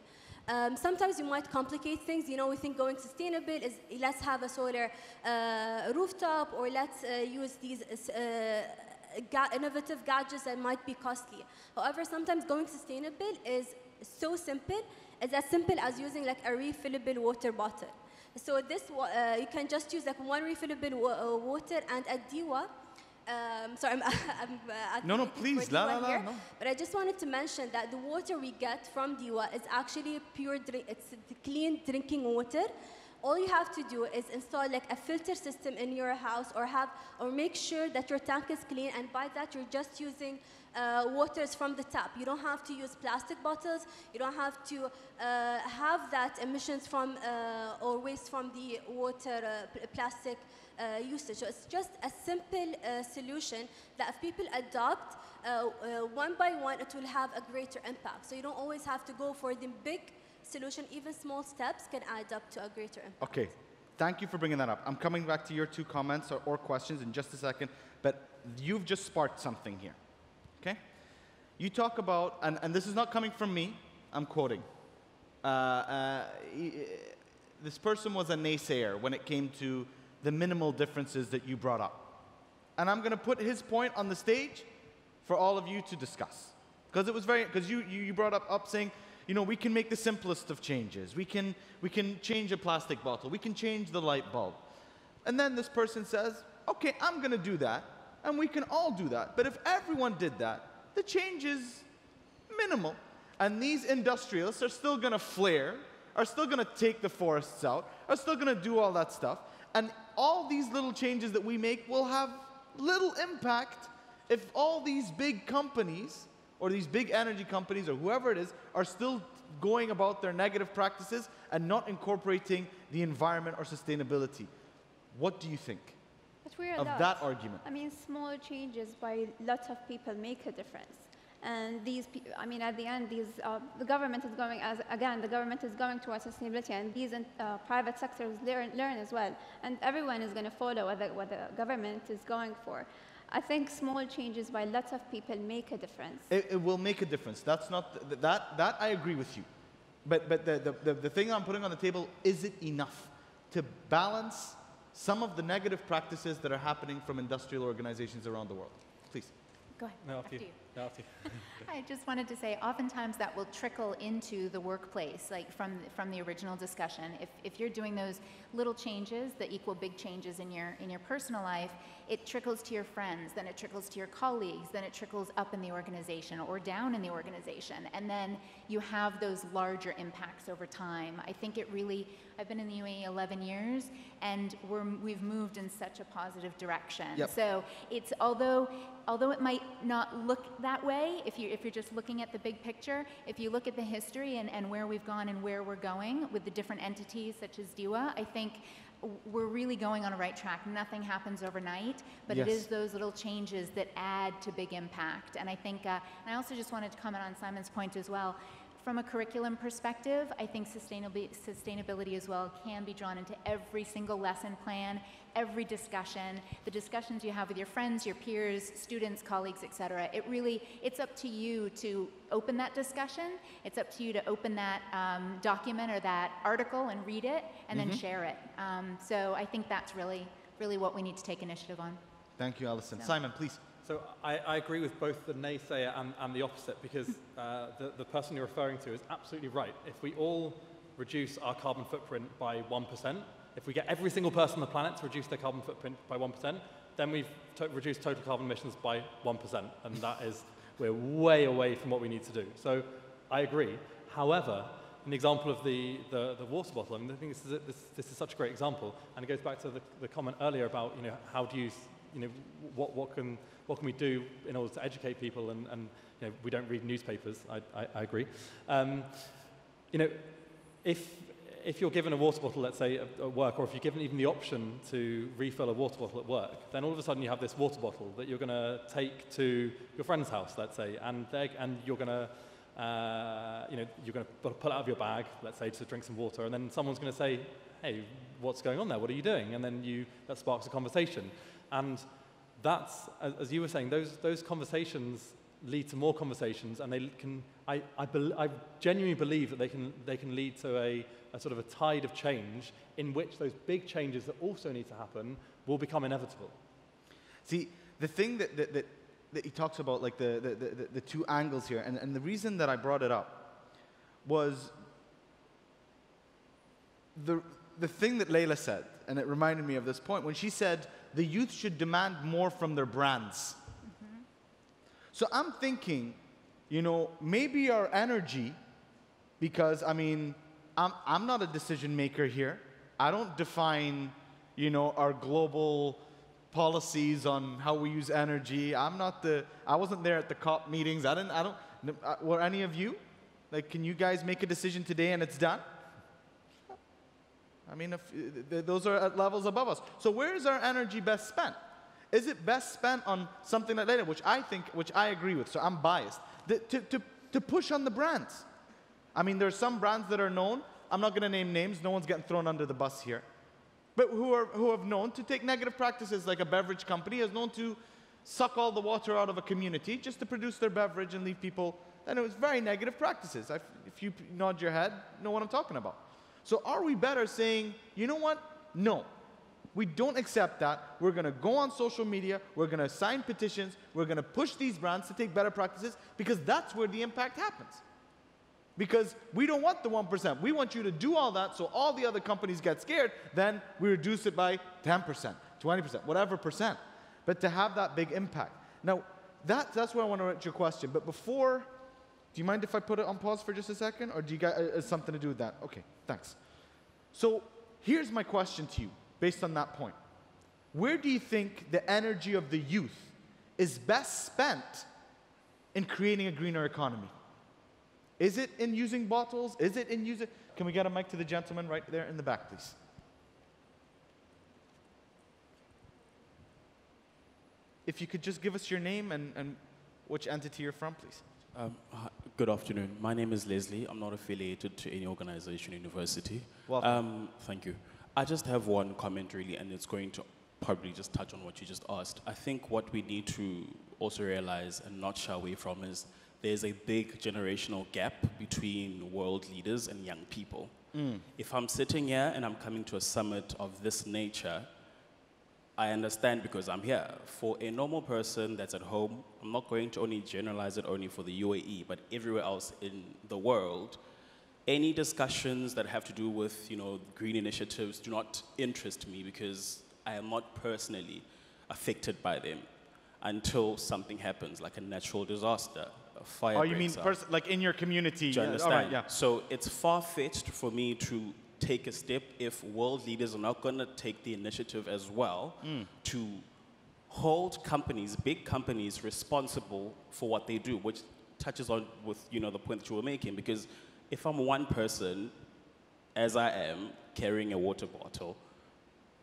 Sometimes you might complicate things. You know, we think going sustainable is let's have a solar rooftop, or let's use these innovative gadgets that might be costly. However, sometimes going sustainable is so simple. It's as simple as using like a refillable water bottle. So this, you can just use like one refillable water, and at DIWA, sorry, No, please, no. no. But I just wanted to mention that the water we get from DIWA is actually pure, it's clean drinking water. All you have to do is install like a filter system in your house, or make sure that your tank is clean, and by that you're just using waters from the tap. You don't have to use plastic bottles. You don't have to have that emissions from or waste from the water plastic usage. So it's just a simple solution that if people adopt one by one, it will have a greater impact. So you don't always have to go for the big solution. Even small steps can add up to a greater impact. Okay, thank you for bringing that up. I'm coming back to your two comments or questions in just a second, but you've just sparked something here, okay? You talk about, and this is not coming from me, I'm quoting. This person was a naysayer when it came to the minimal differences that you brought up. And I'm going to put his point on the stage for all of you to discuss. Because you brought up saying, you know, we can make the simplest of changes. We can change a plastic bottle. We can change the light bulb. And then this person says, okay, I'm going to do that. And we can all do that. But if everyone did that, the change is minimal. And these industrialists are still going to flare, are still going to take the forests out, are still going to do all that stuff. And all these little changes that we make will have little impact if all these big companies or these big energy companies or whoever it is are still going about their negative practices and not incorporating the environment or sustainability. What do you think of that argument? I mean, small changes by lots of people make a difference. And these, I mean, at the end, the government is going, the government is going towards sustainability, and these private sectors learn as well. And everyone is going to follow what the government is going for. I think small changes by lots of people make a difference. It will make a difference. That's not, that I agree with you. But the thing I'm putting on the table, is it enough to balance some of the negative practices that are happening from industrial organizations around the world? Please. Go ahead. No, after you. No, after you. I just wanted to say, oftentimes that will trickle into the workplace, like from the original discussion. If you're doing those little changes that equal big changes in your personal life, it trickles to your friends, then it trickles to your colleagues, then it trickles up in the organization or down in the organization, and then you have those larger impacts over time. I think it really, I've been in the UAE 11 years, and we've moved in such a positive direction. Yep. So it's, although it might not look that way, if you're just looking at the big picture, if you look at the history and where we've gone and where we're going with the different entities such as DIWA, I think we're really going on a right track. Nothing happens overnight, but yes, it is those little changes that add to big impact. And I think, and I also just wanted to comment on Simon's point as well. from a curriculum perspective, I think sustainability as well can be drawn into every single lesson plan, every discussion, the discussions you have with your friends, your peers, students, colleagues, etc. It's up to you to open that discussion. It's up to you to open that document or that article and read it and then share it. So I think that's really what we need to take initiative on. Thank you, Alison. So. Simon, please. So I agree with both the naysayer and the opposite, because the person you're referring to is absolutely right. If we all reduce our carbon footprint by 1%, if we get every single person on the planet to reduce their carbon footprint by 1%, then we've reduced total carbon emissions by 1%, and that is, we're way away from what we need to do. So I agree. However, in the example of the water bottle, I mean, I think this is such a great example, and it goes back to the comment earlier about, how do you, what can we do in order to educate people, and we don't read newspapers. I agree. If you're given a water bottle, let's say at work, or if you're given even the option to refill a water bottle at work, then all of a sudden you have this water bottle that you're going to take to your friend's house, let's say, and you're going to you're going to pull it out of your bag, let's say, to drink some water, and then someone's going to say, "Hey, what's going on there? What are you doing?" And then that sparks a conversation. And that's, as you were saying, those conversations lead to more conversations, and they can. I genuinely believe that they can lead to a sort of a tide of change in which those big changes that also need to happen will become inevitable. See, the thing that he talks about, like the two angles here, and the reason that I brought it up was the thing that Laila said, and it reminded me of this point, when she said the youth should demand more from their brands. So I'm thinking, maybe our energy, because, I mean, I'm not a decision maker here. I don't define, our global policies on how we use energy. I wasn't there at the COP meetings. Were any of you? Like, can you guys make a decision today and it's done? I mean, those are at levels above us. So where is our energy best spent? Is it best spent on something like that, which I agree with, so I'm biased, to push on the brands? I mean, there's some brands that are known, I'm not going to name names, no one's getting thrown under the bus here, but who have known to take negative practices, like a beverage company is known to suck all the water out of a community just to produce their beverage and leave people, and it was very negative practices. If you nod your head, you know what I'm talking about. So are we better saying, you know what? No. We don't accept that. We're going to go on social media. We're going to sign petitions. We're going to push these brands to take better practices, because that's where the impact happens. Because we don't want the 1%. We want you to do all that so all the other companies get scared. Then we reduce it by 10%, 20%, whatever percent. But to have that big impact. Now, that's where I want to answer your question. But before, do you mind if I put it on pause for just a second? Or do you guys something to do with that? Okay, thanks. So here's my question to you, based on that point. Where do you think the energy of the youth is best spent in creating a greener economy? Is it in using bottles? Is it in using... Can we get a mic to the gentleman right there in the back, please? If you could just give us your name and which entity you're from, please. Good afternoon. My name is Leslie. I'm not affiliated to any organization, university. Welcome. Thank you. I just have one comment, really, and it's going to probably just touch on what you just asked. I think what we need to also realize and not shy away from is there's a big generational gap between world leaders and young people. If I'm sitting here and I'm coming to a summit of this nature, I understand because I'm here. For a normal person that's at home, I'm not going to only generalize it only for the UAE, but everywhere else in the world, any discussions that have to do with, green initiatives do not interest me because I am not personally affected by them until something happens, like a natural disaster, a fire. Oh, you mean like in your community? Do you understand? All right, yeah. So it's far-fetched for me to take a step if world leaders are not going to take the initiative as well to hold companies, big companies, responsible for what they do, which touches on with the point that you were making. Because if I'm one person, as I am, carrying a water bottle,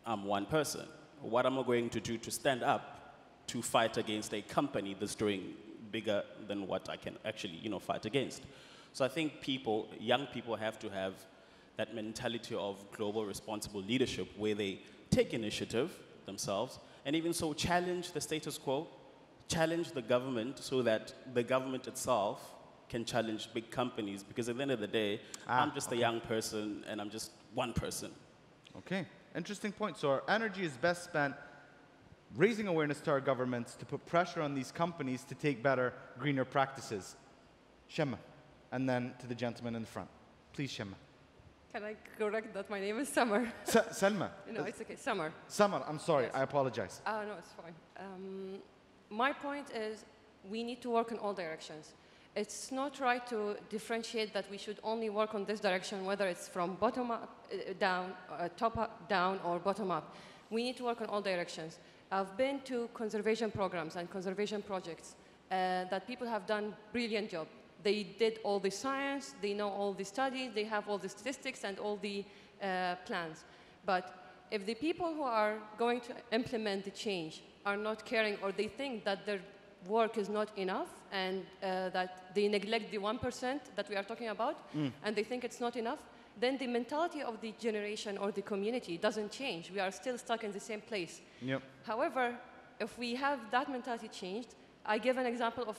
I'm one person. What am I going to do to stand up to fight against a company that's doing bigger than what I can actually, fight against? So I think people, young people have to have that mentality of global responsible leadership where they take initiative themselves and even so challenge the status quo, challenge the government so that the government itself can challenge big companies, because at the end of the day, I'm just a young person and I'm just one person. Okay, interesting point. So our energy is best spent raising awareness to our governments to put pressure on these companies to take better, greener practices. Shema, and then to the gentleman in the front. Please, Shema. Can I correct that my name is Summer? Selma. No, it's okay, Summer. Summer, I'm sorry, Yes. I apologize. No, it's fine. My point is we need to work in all directions. It's not right to differentiate that we should only work on this direction, whether it's from bottom up, down, top up, down, or bottom up. We need to work on all directions. I've been to conservation programs and conservation projects that people have done brilliant job. They did all the science, they know all the studies, they have all the statistics and all the plans. But if the people who are going to implement the change are not caring, or they think that their work is not enough and that they neglect the 1% that we are talking about, and they think it's not enough, then the mentality of the generation or the community doesn't change. We are still stuck in the same place. Yep. However, if we have that mentality changed, I give an example of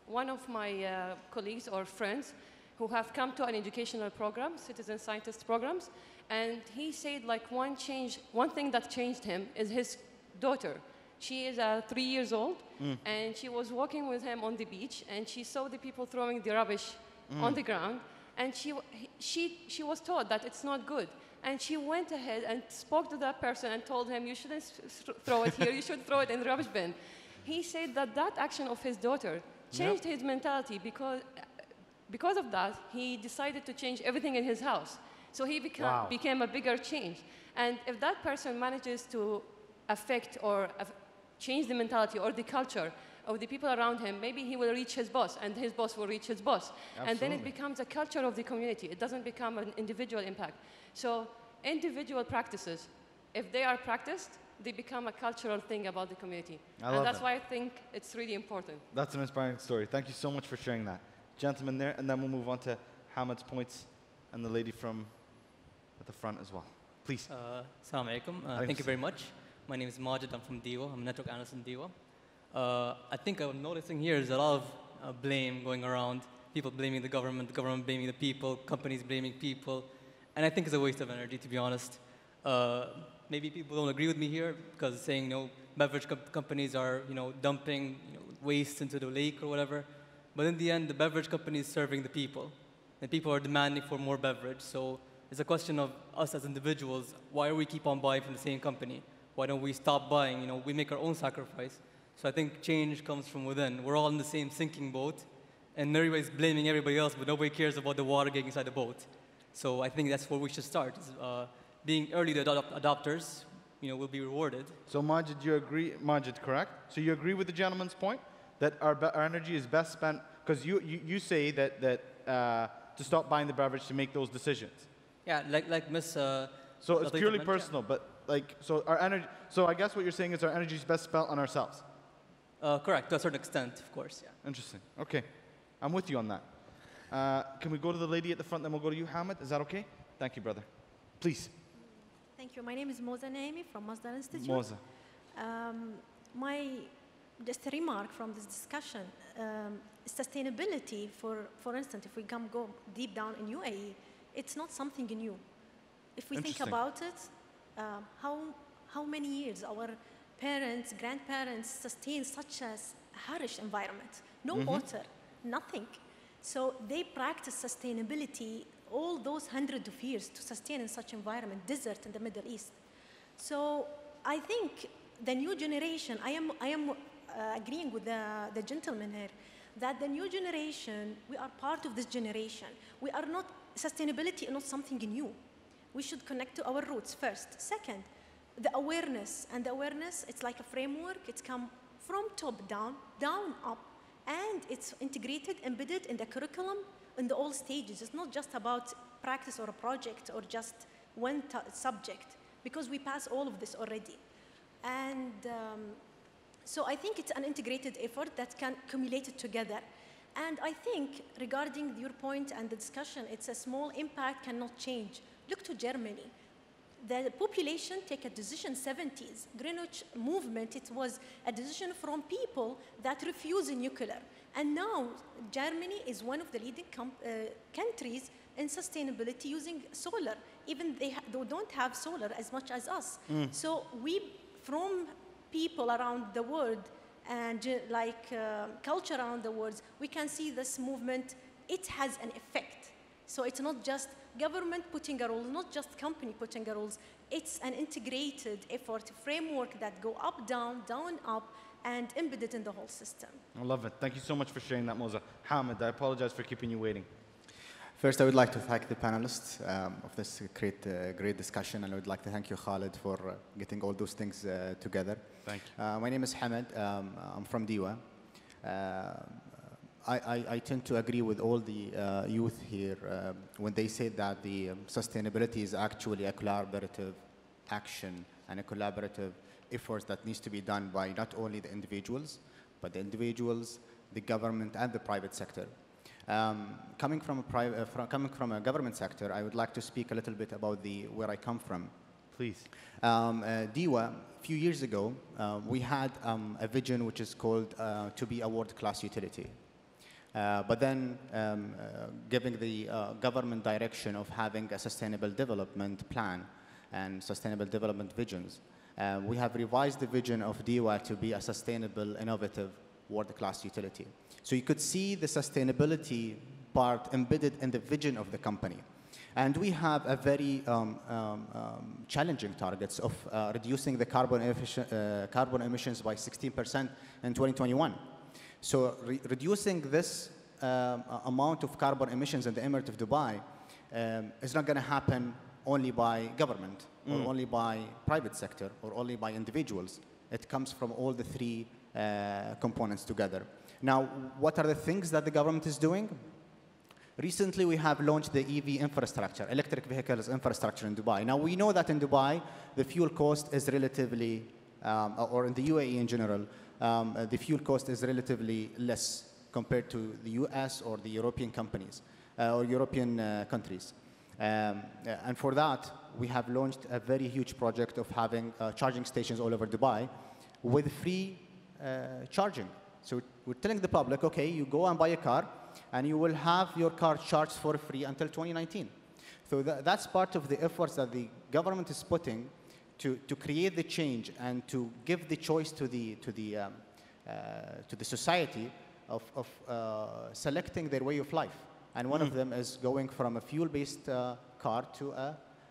one of my colleagues or friends who have come to an educational program, citizen scientist programs, and he said like one thing that changed him is his daughter. She is 3 years old, and she was walking with him on the beach, and she saw the people throwing the rubbish on the ground, and she was taught that it's not good. And she went ahead and spoke to that person and told him, you shouldn't throw it here, you should throw it in the rubbish bin. He said that that action of his daughter changed his mentality because of that, he decided to change everything in his house. So he became a bigger change. And if that person manages to affect or change the mentality or the culture of the people around him, maybe he will reach his boss, and his boss will reach his boss. Absolutely. And then it becomes a culture of the community. It doesn't become an individual impact. So individual practices, if they are practiced, they become a cultural thing about the community. And that's why I think it's really important. That's an inspiring story. Thank you so much for sharing that. Gentleman there, and then we'll move on to Hamid's points and the lady from at the front as well. Please. Assalamu alaikum. Thank you very much. My name is Majid. I'm from DIWA. I'm a network analyst in DIWA. I think I'm noticing here is a lot of blame going around. People blaming the government blaming the people, companies blaming people. And I think it's a waste of energy, to be honest. Maybe people don't agree with me here because saying, beverage companies are, dumping, waste into the lake or whatever. But in the end, the beverage company is serving the people. And people are demanding for more beverage. So it's a question of us as individuals. Why do we keep on buying from the same company? Why don't we stop buying? We make our own sacrifice. So I think change comes from within. We're all in the same sinking boat. And everybody's blaming everybody else, but nobody cares about the water getting inside the boat. So I think that's where we should start. Being early adopters, will be rewarded. So Majid, you agree? Majid, correct? So you agree with the gentleman's point that our energy is best spent, because you say that to stop buying the beverage to make those decisions. Yeah, like Miss. So it's purely personal, but so our energy. So I guess what you're saying is our energy is best spent on ourselves. Correct, to a certain extent, of course. Yeah. Interesting. Okay, I'm with you on that. Can we go to the lady at the front, then we'll go to you, Hamid? Is that okay? Thank you, brother. Please. Thank you. My name is Moza Naimi from Masdar Institute. Moza. Just a remark from this discussion. Sustainability, for instance, if we go deep down in UAE, it's not something new. If we think about it, how many years our parents, grandparents sustained such a harsh environment? No water, nothing. So they practice sustainability all those hundreds of years to sustain in such environment, desert in the Middle East. So I think the new generation, I am agreeing with the gentleman here, that the new generation, we are part of this generation. We are not, sustainability is not something new. We should connect to our roots first. Second, the awareness, and the awareness, it's like a framework. It's come from top down, down up, and it's integrated, embedded in the curriculum in the all stages. It's not just about practice or a project or just one subject, because we pass all of this already. And so I think it's an integrated effort that can accumulate it together. And I think regarding your point and the discussion, it's a small impact cannot change. Look to Germany. The population take a decision 70s. Greenwich movement, it was a decision from people that refuse nuclear. And now Germany is one of the leading countries in sustainability using solar. Even they don't have solar as much as us. So we, from people around the world and culture around the world, we can see this movement, it has an effect. So it's not just government putting a role, not just company putting a rules. It's an integrated effort, framework that go up, down, down, up, and embedded in the whole system. I love it. Thank you so much for sharing that, Moza. Hamid, I apologize for keeping you waiting. First, I would like to thank the panelists of this great discussion, and I would like to thank you, Khalid, for getting all those things together. Thank you. My name is Hamid. I'm from Diwa. I tend to agree with all the youth here when they say that the sustainability is actually a collaborative action and a collaborative effort that needs to be done by not only the individuals, but the individuals, the government, and the private sector. Coming from a government sector, I would like to speak a little bit about where I come from. Please. Diwa, a few years ago, we had a vision which is called to be a world-class utility. But then, giving the government direction of having a sustainable development plan and sustainable development visions, we have revised the vision of Diwa to be a sustainable, innovative, world-class utility. So you could see the sustainability part embedded in the vision of the company. And we have a very challenging targets of reducing the carbon emissions by 16% in 2021. So reducing this amount of carbon emissions in the Emirate of Dubai is not going to happen only by government or only by private sector or only by individuals. It comes from all the three components together. Now, what are the things that the government is doing? Recently, we have launched the EV infrastructure, electric vehicles infrastructure in Dubai. Now, we know that in Dubai, the fuel cost is relatively, or in the UAE in general, the fuel cost is relatively less compared to the US or the European companies or European countries. And for that, we have launched a very huge project of having charging stations all over Dubai with free charging. So we're telling the public, okay, you go and buy a car, and you will have your car charged for free until 2019. So that's part of the efforts that the government is putting to create the change and to give the choice to the society of selecting their way of life. And one of them is going from a fuel-based car to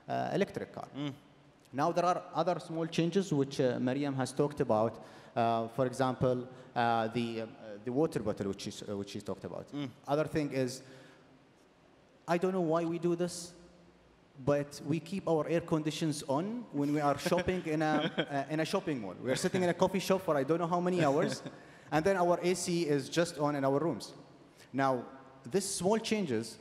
an electric car. Now there are other small changes which Mariam has talked about. For example, the water bottle which she talked about. Other thing is, I don't know why we do this, but we keep our air conditions on when we are shopping in a shopping mall. We are sitting in a coffee shop for I don't know how many hours, and then our AC is just on in our rooms. Now, this small changes,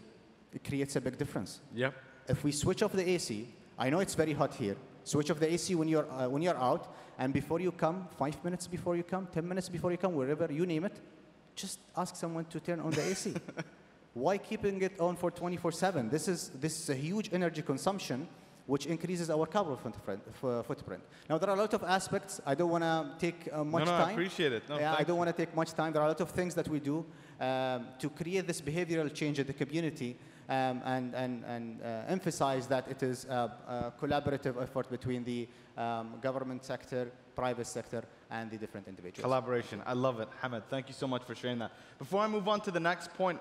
it creates a big difference. Yep. If we switch off the AC, I know it's very hot here. Switch off the AC when you're out, and before you come, 5 minutes before you come, 10 minutes before you come, wherever you name it, just ask someone to turn on the AC. Why keeping it on for 24/7? This is a huge energy consumption, which increases our carbon footprint. Now, there are a lot of aspects. I don't want to take much time. I appreciate it. Yeah, I don't want to take much time. There are a lot of things that we do to create this behavioral change in the community and emphasize that it is a collaborative effort between the government sector, private sector, and the different individuals. Collaboration. I love it. Hamid, thank you so much for sharing that. Before I move on to the next point,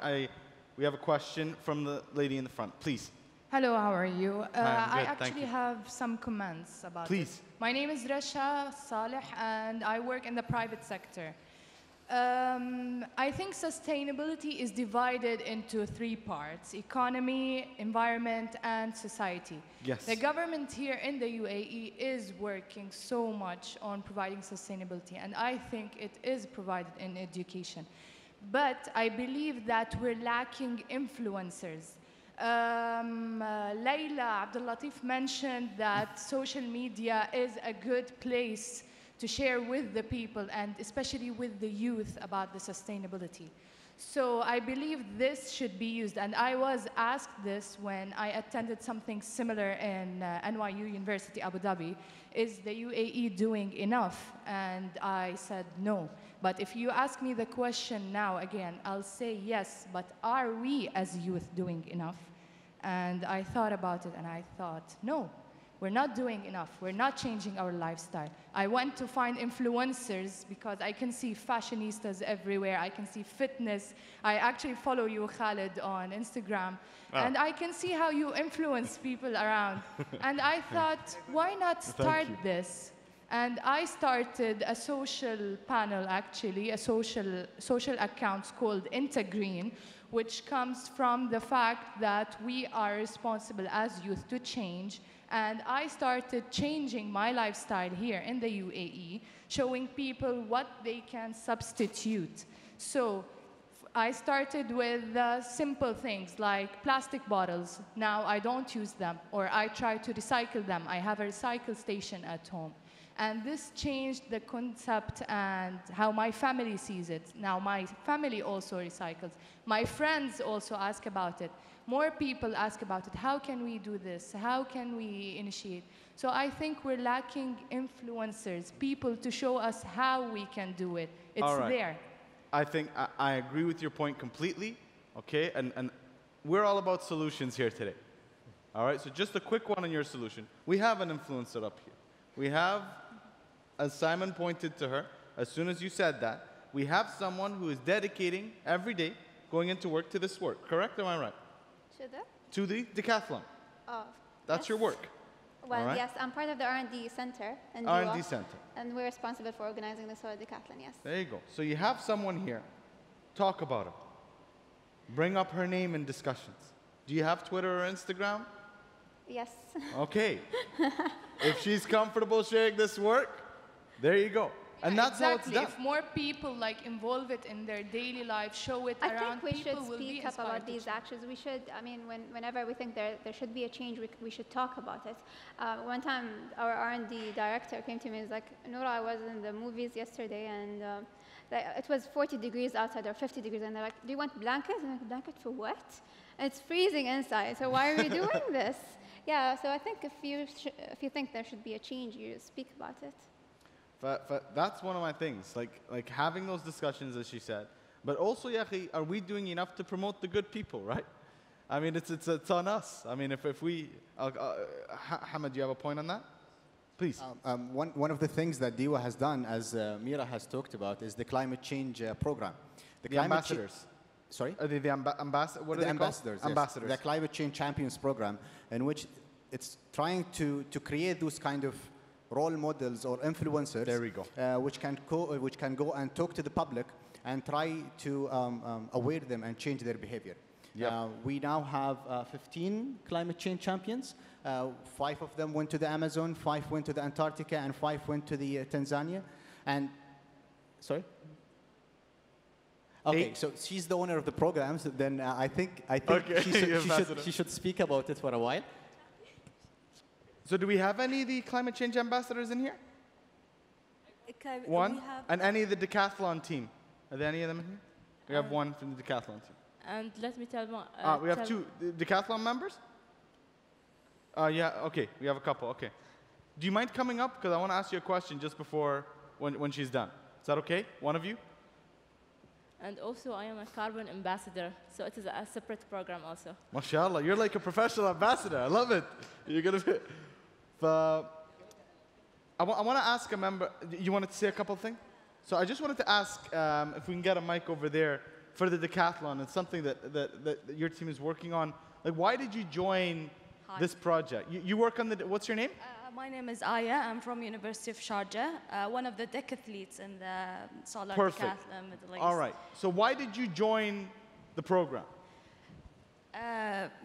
we have a question from the lady in the front. Please. Hello, how are you? I good, actually have some comments about Please. this. My name is Rasha Saleh, and I work in the private sector. I think sustainability is divided into three parts: economy, environment, and society. Yes. The government here in the UAE is working so much on providing sustainability, and I think it is provided in education. But I believe that we're lacking influencers. Laila, Abdullatif mentioned that social media is a good place to share with the people and especially with the youth about the sustainability. So I believe this should be used. And I was asked this when I attended something similar in NYU University, Abu Dhabi. Is the UAE doing enough? And I said no. But if you ask me the question now again, I'll say yes, but are we as youth doing enough? And I thought about it and I thought, no, we're not doing enough. We're not changing our lifestyle. I went to find influencers because I can see fashionistas everywhere. I can see fitness. I actually follow you, Khalid, on Instagram. Oh. And I can see how you influence people around. And I thought, why not start this? And I started a social panel, actually, a social account called Intergreen, which comes from the fact that we are responsible as youth to change. And I started changing my lifestyle here in the UAE, showing people what they can substitute. So I started with simple things like plastic bottles. Now I don't use them, or I try to recycle them. I have a recycle station at home. And this changed the concept and how my family sees it. Now my family also recycles. My friends also ask about it. More people ask about it. How can we do this? How can we initiate? So I think we're lacking influencers, people to show us how we can do it. It's All right. there. I think I agree with your point completely, okay? And we're all about solutions here today. All right, so just a quick one on your solution. We have an influencer up here. We have, as Simon pointed to her, as soon as you said that, we have someone who is dedicating every day going into work to this work, correct? Am I right? To the decathlon. Oh, That's yes. your work. Well, all right? yes, I'm part of the R&D center. In R&D Doha, center. And we're responsible for organizing the solar decathlon, yes. There you go. So you have someone here. Talk about her. Bring up her name in discussions. Do you have Twitter or Instagram? Yes. Okay. If she's comfortable sharing this work, there you go. And that's exactly. how it's done. If more people involve it in their daily life, show it I around, think we should people will be speak up inspired about to these actions. We should, I mean, whenever we think there should be a change, we should talk about it. One time, our R&D director came to me and was like, Noura, I was in the movies yesterday, and it was 40 degrees outside or 50 degrees, and they're like, do you want blankets? And I'm like, blanket for what? And it's freezing inside, so why are we doing this? Yeah, so I think if you think there should be a change, you speak about it. That's one of my things, like having those discussions, as she said. But also, Yahi, are we doing enough to promote the good people, right? I mean, it's on us. I mean, if we, Hamad, do you have a point on that? Please. One of the things that DIWA has done, as Mira has talked about, is the climate change program. The ambassadors. Sorry? What are the ambassadors. Yes. Ambassadors. The Climate Change Champions program, in which it's trying to create those kind of role models or influencers. There we go. Which can go and talk to the public and try to aware them and change their behavior. Yep. We now have 15 climate change champions. 5 of them went to the Amazon, 5 went to the Antarctica, and 5 went to the Tanzania. And sorry. Okay, so she's the owner of the program. So then I think okay. she should speak about it for a while. So do we have any of the climate change ambassadors in here? One? And any of the decathlon team? Are there any of them in here? We have one from the decathlon team. And let me tell one. We have 2 decathlon members? Yeah, okay. We have a couple, okay. Do you mind coming up? Because I want to ask you a question just before when she's done. Is that okay? One of you? And also, I am a carbon ambassador, so it is a separate program also. MashaAllah, you're like a professional ambassador. I love it. You're going to be... I want to ask a member, you wanted to say a couple of things? So I just wanted to ask if we can get a mic over there for the decathlon. It's something that your team is working on. Like, why did you join this project? You work on the, what's your name? My name is Aya. I'm from University of Sharjah, one of the decathletes in the solar decathlon Middle East. All right. So why did you join the program?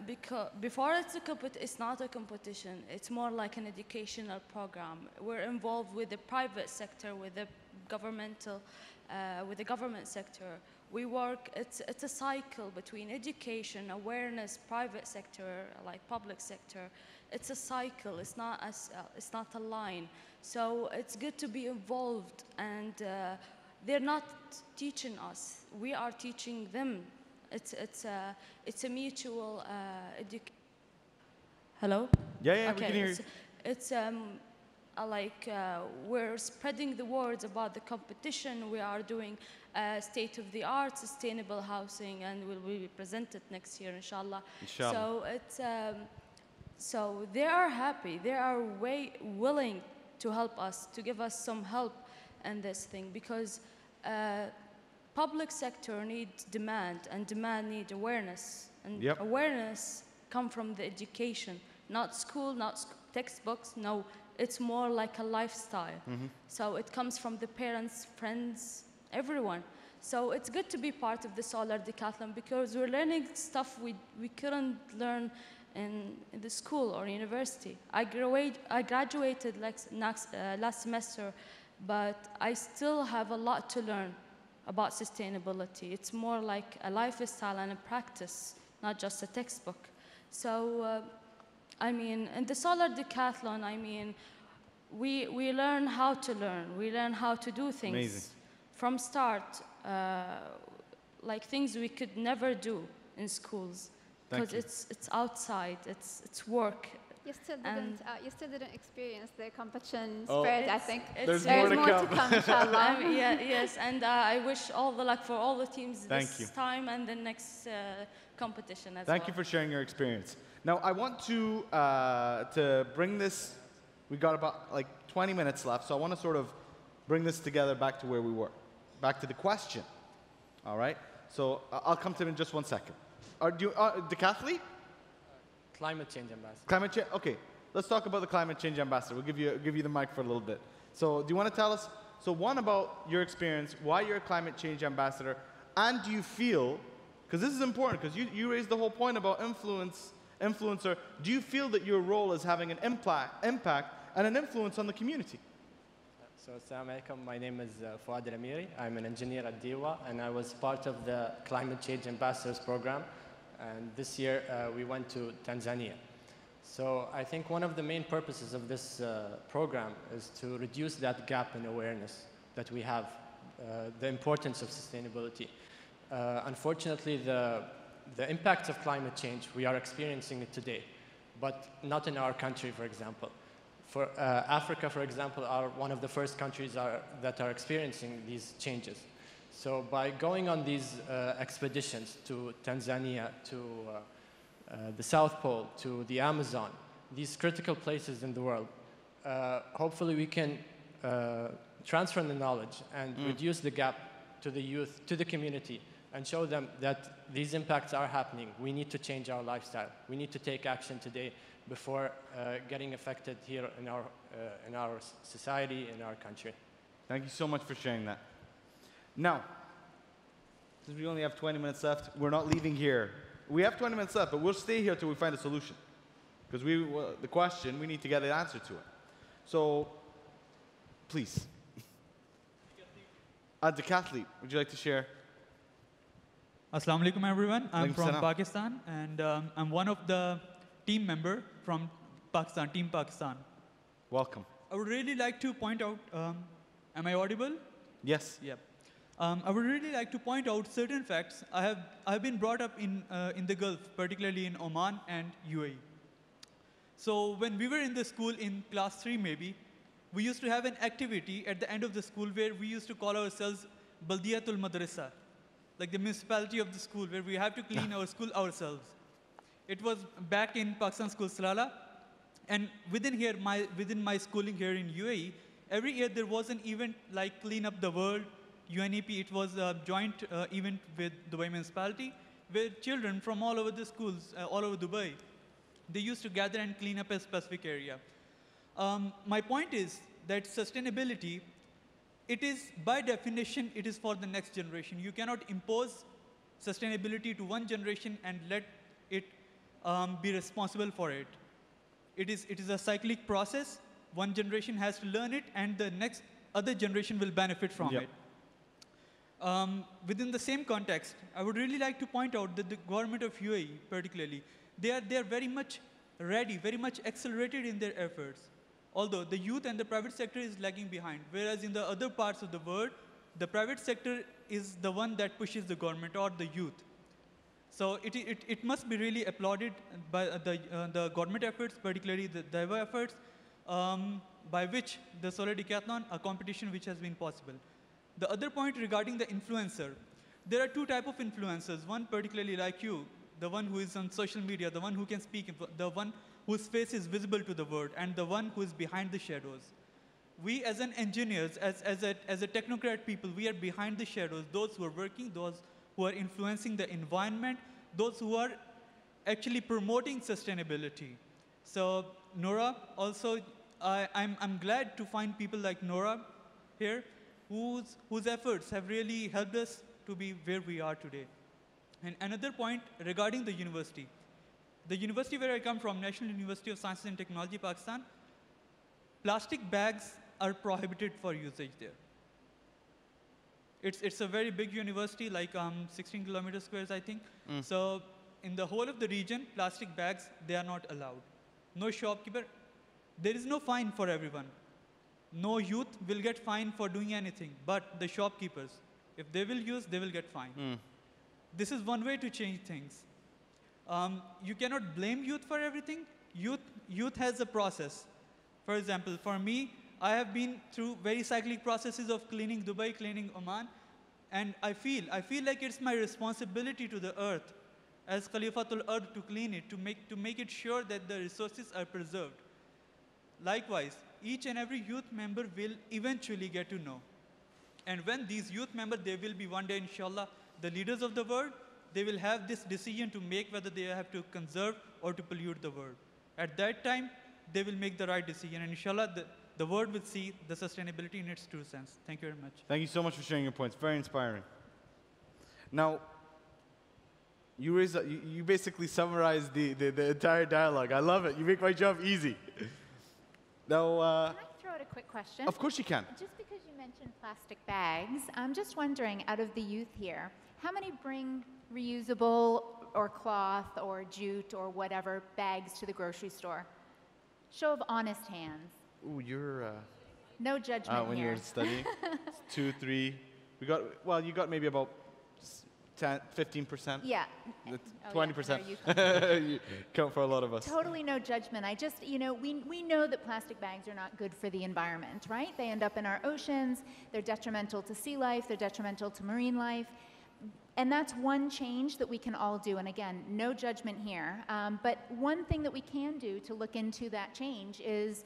Because before it's not a competition. It's more like an educational program. We're involved with the private sector, with the governmental, with the government sector. We work. It's a cycle between education, awareness, private sector, like public sector. It's a cycle. It's not a line. So it's good to be involved and they're not teaching us. We are teaching them. It's a mutual education. Hello? Yeah, okay, we can hear you. It's like we're spreading the words about the competition. We are doing state-of-the-art sustainable housing, and will be presented next year, inshallah. So it's so they are happy. They are willing to help us, to give us some help in this thing, because public sector needs demand, and demand needs awareness, and awareness come from the education, not school, not textbooks. No, it's more like a lifestyle. So it comes from the parents, friends, everyone. So it's good to be part of the solar decathlon, because we're learning stuff we couldn't learn in the school or university. I graduated last semester, but I still have a lot to learn about sustainability. It's more like a lifestyle and a practice, not just a textbook. So, I mean, in the solar decathlon, I mean, we learn how to learn. We learn how to do things. Amazing. From start, like things we could never do in schools. Because it's outside, it's work. You still didn't experience the competition Oh. spirit, I think. There's more to come. to come, inshallah. Yes, and I wish all the luck for all the teams this you. time and the next competition as well. Thank you for sharing your experience. Now, I want to bring this, we got about like 20 minutes left, so I want to sort of bring this together back to where we were, back to the question, all right? So I'll come to it in just 1 second. Decathlete? Climate change ambassador. Climate change, okay. Let's talk about the climate change ambassador. We'll give you the mic for a little bit. So do you want to tell us, so one, about your experience, why you're a climate change ambassador, and do you feel, because this is important, because you raised the whole point about influencer, do you feel that your role is having an impact and an influence on the community? So, assalamu alaikum. My name is Fuad Ameri. I'm an engineer at DIWA, and I was part of the Climate Change Ambassadors program. And this year, we went to Tanzania. So I think one of the main purposes of this program is to reduce that gap in awareness that we have, the importance of sustainability. Unfortunately, the impacts of climate change, we are experiencing it today, but not in our country, for example. For Africa, for example, are one of the first countries that are experiencing these changes. So by going on these expeditions to Tanzania, to the South Pole, to the Amazon, these critical places in the world, hopefully we can transfer the knowledge and reduce the gap to the youth, to the community, and show them that these impacts are happening. We need to change our lifestyle. We need to take action today before getting affected here in our society, in our country. Thank you so much for sharing that. Now, since we only have 20 minutes left, we're not leaving here. We have 20 minutes left, but we'll stay here till we find a solution. Because the question, we need to get an answer to it. So, please. Decathlete, would you like to share? Assalamu alaikum, everyone. I'm from Pakistan, and I'm one of the team member from Pakistan, Team Pakistan. Welcome. I would really like to point out, am I audible? Yes. Yep. I would really like to point out certain facts. I've been brought up in the Gulf, particularly in Oman and UAE. So when we were in the school in class 3 maybe, we used to have an activity at the end of the school where we used to call ourselves Baldiyatul Madrasa, like the municipality of the school, where we have to clean our school ourselves. It was back in Pakistan School Salala, and within my schooling here in UAE, every year there was an event like Clean Up the World, UNEP. It was a joint event with Dubai municipality, where children from all over the schools, all over Dubai, they used to gather and clean up a specific area. My point is that sustainability, it is, by definition, it is for the next generation. You cannot impose sustainability to one generation and let it be responsible for it. It is a cyclic process. One generation has to learn it, and the next other generation will benefit from it. Within the same context, I would really like to point out that the government of UAE, particularly, they are very much ready, very much accelerated in their efforts. Although the youth and the private sector is lagging behind, whereas in the other parts of the world, the private sector is the one that pushes the government or the youth. So it must be really applauded by the government efforts, particularly the DIVA efforts, by which the Solar Decathlon, a competition which has been possible. The other point regarding the influencer, there are two types of influencers, one particularly like you, the one who is on social media, the one who can speak, the one whose face is visible to the world, and the one who is behind the shadows. We as an engineers, as a technocrat people, we are behind the shadows, those who are working, those who are influencing the environment, those who are actually promoting sustainability. So Noura, also, I'm glad to find people like Noura here, whose efforts have really helped us to be where we are today. And another point regarding the university. The university where I come from, National University of Sciences and Technology, Pakistan, plastic bags are prohibited for usage there. It's a very big university, like 16 kilometer squares, I think. So in the whole of the region, plastic bags, they are not allowed. No shopkeeper. There is no fine for everyone. No youth will get fined for doing anything, but the shopkeepers, if they will use, they will get fined. This is one way to change things. You cannot blame youth for everything. Youth has a process. For example, for me, I have been through very cyclic processes of cleaning Dubai, cleaning Oman, and I feel like it's my responsibility to the earth, as Khalifatul Earth, to clean it, to make it sure that the resources are preserved. Likewise, each and every youth member will eventually get to know. And when these youth members, they will be one day, inshallah, the leaders of the world, they will have this decision to make whether they have to conserve or to pollute the world. At that time, they will make the right decision. And inshallah, the world will see the sustainability in its true sense. Thank you very much. Thank you so much for sharing your points. Very inspiring. Now, you basically summarized the entire dialogue. I love it. You make my job easy. Now, can I throw out a quick question? Of course you can. Just because you mentioned plastic bags, I'm just wondering, out of the youth here, how many bring reusable or cloth or jute or whatever bags to the grocery store? Show of honest hands. Ooh, you're... no judgment when here. you're studying. 2, 3. You got maybe about 10, 15%. Yeah. 20%. Yeah, you count for a lot of us. Totally no judgment. I just, we know that plastic bags are not good for the environment, right? They end up in our oceans. They're detrimental to sea life. They're detrimental to marine life. And that's one change that we can all do. And again, no judgment here. But one thing that we can do to look into that change is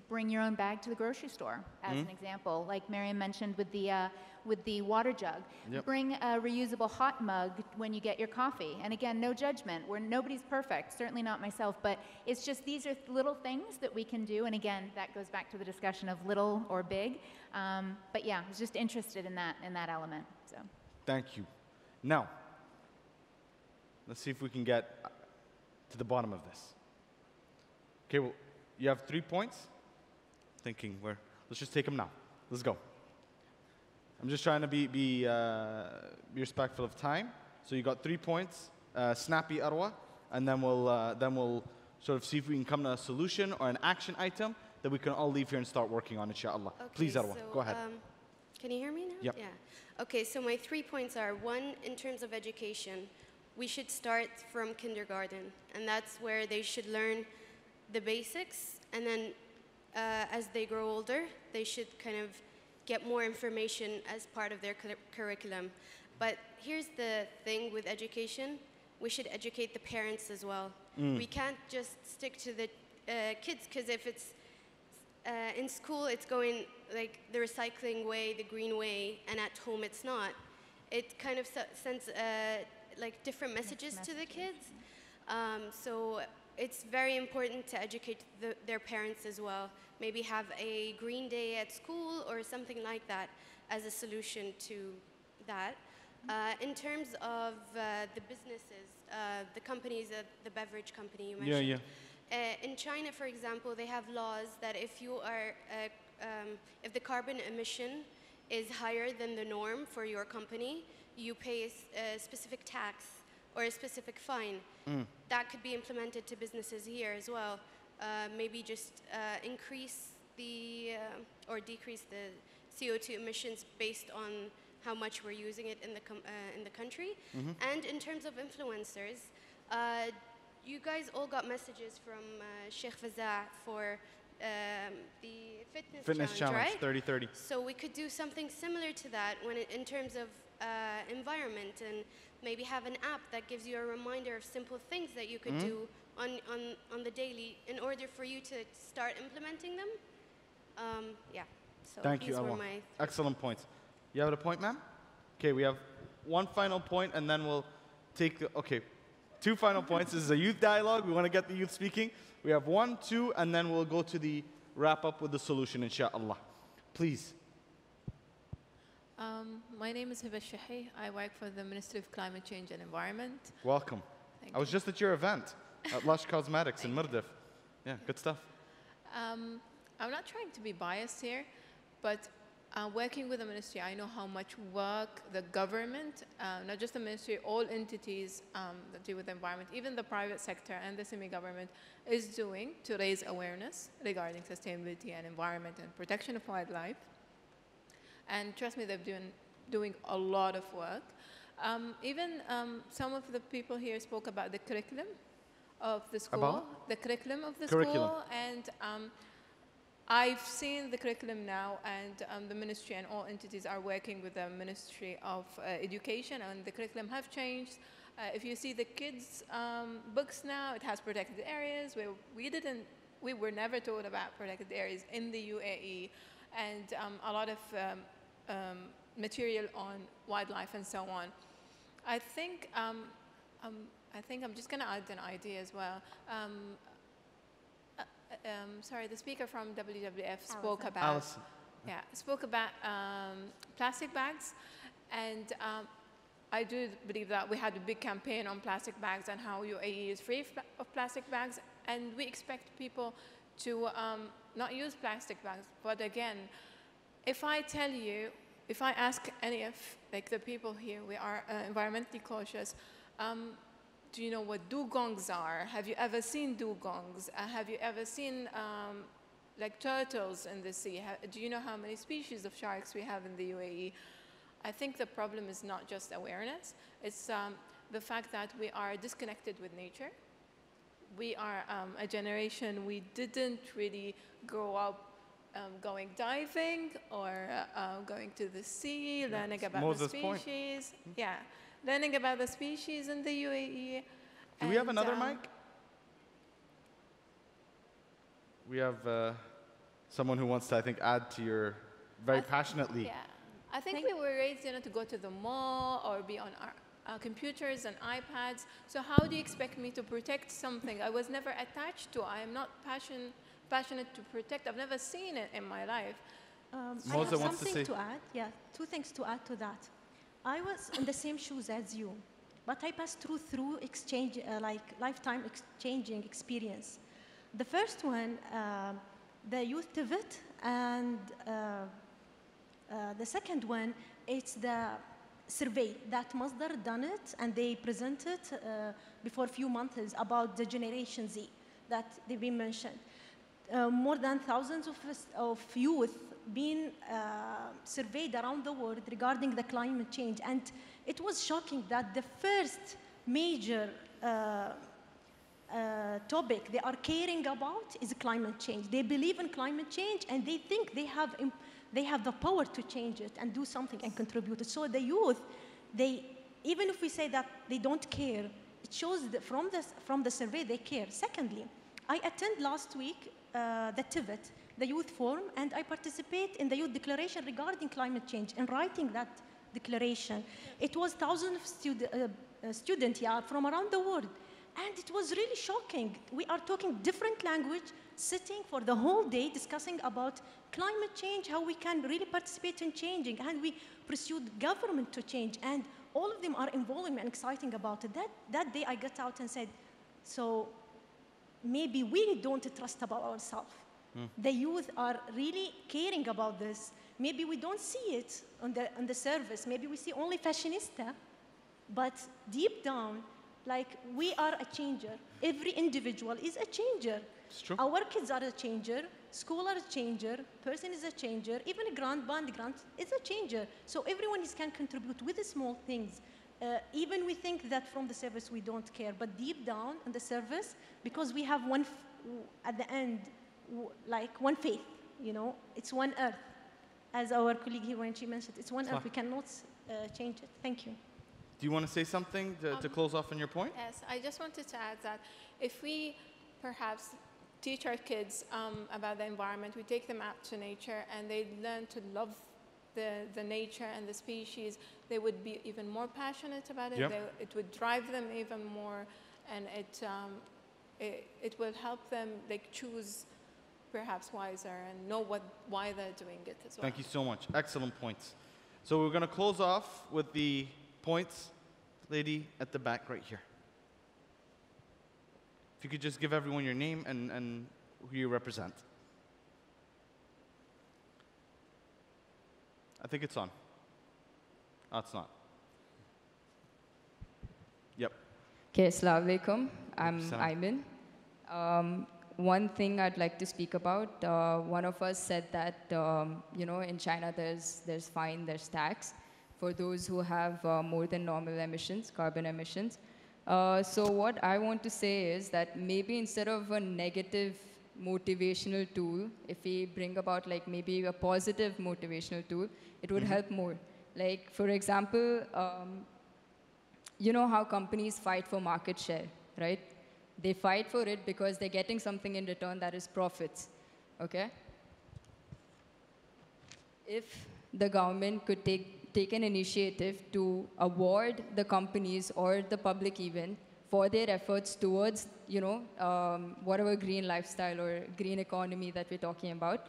bring your own bag to the grocery store, as an example. Like Miriam mentioned with the water jug. Yep. Bring a reusable hot mug when you get your coffee. And again, no judgment. Nobody's perfect, certainly not myself, but it's just these are little things that we can do. And again, that goes back to the discussion of little or big. But yeah, I was just interested in that element. So. Thank you. Now, let's see if we can get to the bottom of this. Okay, well, you have 3 points. Thinking let's just take them now. Let's go. I'm just trying to be respectful of time. So you got 3 points, snappy Arwa, and then we'll sort of see if we can come to a solution or an action item that we can all leave here and start working on, inshallah. Okay, Please, Arwa, go ahead. Can you hear me now? Yep. Yeah. Okay, so my 3 points are, 1, in terms of education, we should start from kindergarten, and that's where they should learn the basics, and then as they grow older, they should kind of get more information as part of their curriculum. But here's the thing with education, we should educate the parents as well. We can't just stick to the kids, because if it's in school, it's going like the recycling way, the green way, and at home it's not. It kind of sends like different messages to the kids. So it's very important to educate their parents as well. Maybe have a green day at school or something like that as a solution to that. In terms of the businesses, the companies, the beverage company you mentioned. Yeah. In China, for example, they have laws that if you are, if the carbon emission is higher than the norm for your company, you pay a specific tax or a specific fine. That could be implemented to businesses here as well. Maybe just increase the or decrease the CO2 emissions based on how much we're using it in the country. And in terms of influencers, you guys all got messages from Sheikh Fazaa for the fitness challenge, right? 30-30. So we could do something similar to that in terms of environment, and maybe have an app that gives you a reminder of simple things that you could do on the daily in order for you to start implementing them. Yeah. So Thank you, Alwa. Excellent points. You have a point, ma'am? Okay, we have one final point, and then we'll take the, okay, 2 final points. This is a youth dialogue. We want to get the youth speaking. We have 1, 2, and then we'll go to the wrap up with the solution, inshallah. Please. My name is Hiba Shahi. I work for the Ministry of Climate Change and Environment. Welcome. I was just at your event at Lush Cosmetics in Mirdif. Yeah, good stuff. I'm not trying to be biased here, but working with the ministry, I know how much work the government, not just the ministry, all entities that deal with the environment, even the private sector and the semi-government, is doing to raise awareness regarding sustainability and environment and protection of wildlife. And trust me, they've been doing a lot of work. Even some of the people here spoke about the curriculum of the school, the curriculum of the school, and I've seen the curriculum now, and the ministry and all entities are working with the Ministry of Education, and the curriculum have changed. If you see the kids' books now, it has protected areas where we were never told about protected areas in the UAE, and a lot of material on wildlife and so on. I think I'm just going to add an idea as well. Sorry, the speaker from WWF spoke about plastic bags, and I do believe that we had a big campaign on plastic bags and how UAE is free of plastic bags, and we expect people to not use plastic bags. But again, if I tell you, if I ask any of the people here, we are environmentally cautious. Do you know what dugongs are? Have you ever seen dugongs? Have you ever seen turtles in the sea? Do you know how many species of sharks we have in the UAE? I think the problem is not just awareness. It's the fact that we are disconnected with nature. We are a generation, we didn't really grow up going diving or going to the sea, learning about the species. Yeah. Learning about the species in the UAE. Do we have another mic? We have someone who wants to, I think, add to your very passionately. Yeah, I think we were raised to go to the mall or be on our computers and iPads. So how do you expect me to protect something I was never attached to? I am not passionate to protect. I've never seen it in my life. I have something to add. Yeah, 2 things to add to that. I was in the same shoes as you, but I passed through exchange, lifetime exchanging experience. The first one, the youth pivot, and the second one, it's the survey that Masdar done it, and they presented before a few months about the Generation Z that they've been mentioned. More than thousands of youth being surveyed around the world regarding the climate change, and it was shocking that the first major topic they are caring about is climate change. They believe in climate change, and they think they have the power to change it and do something and contribute. So the youth, even if we say that they don't care, it shows that from the survey they care. Secondly, I attended last week the TIVET, the youth forum, and I participate in the youth declaration regarding climate change and writing that declaration. It was thousands of students here from around the world, and it was really shocking. We are talking different language, sitting for the whole day discussing about climate change, how we can really participate in changing, and we pursued government to change, and all of them are involving and exciting about it. That day I got out and said, so maybe we don't trust about ourselves. The youth are really caring about this. Maybe we don't see it on the surface. Maybe we see only fashionista, but deep down, we are a changer. Every individual is a changer. It's true. Our kids are a changer. scholar is a changer, person is a changer, even a grant is a changer. So everyone can contribute with the small things. Even we think that from the service we don't care, but deep down in the service, because we have at the end, like one faith, it's one earth. As our colleague here, when she mentioned, it's one earth, we cannot change it. Thank you. Do you want to say something to close off on your point? Yes, I just wanted to add that if we perhaps teach our kids about the environment, we take them out to nature and they learn to love the nature and the species, they would be even more passionate about it. Yep. It would drive them even more, and it will help them choose perhaps wiser and know why they're doing it as well. Thank you so much. Excellent points. So we're going to close off with the points. Lady at the back right here. If you could just give everyone your name and who you represent. I think it's on. Oh, it's not. Yep. Okay, assalamu alaikum. I'm Ayman. One thing I'd like to speak about, one of us said that, in China there's fine, there's tax for those who have more than normal emissions, carbon emissions. So what I want to say is that maybe instead of a negative motivational tool, if we bring about maybe a positive motivational tool, it would help more. Like, for example, you know how companies fight for market share, right? They fight for it because they're getting something in return that is profits, okay? If the government could take an initiative to award the companies or the public even for their efforts towards, whatever green lifestyle or green economy that we're talking about,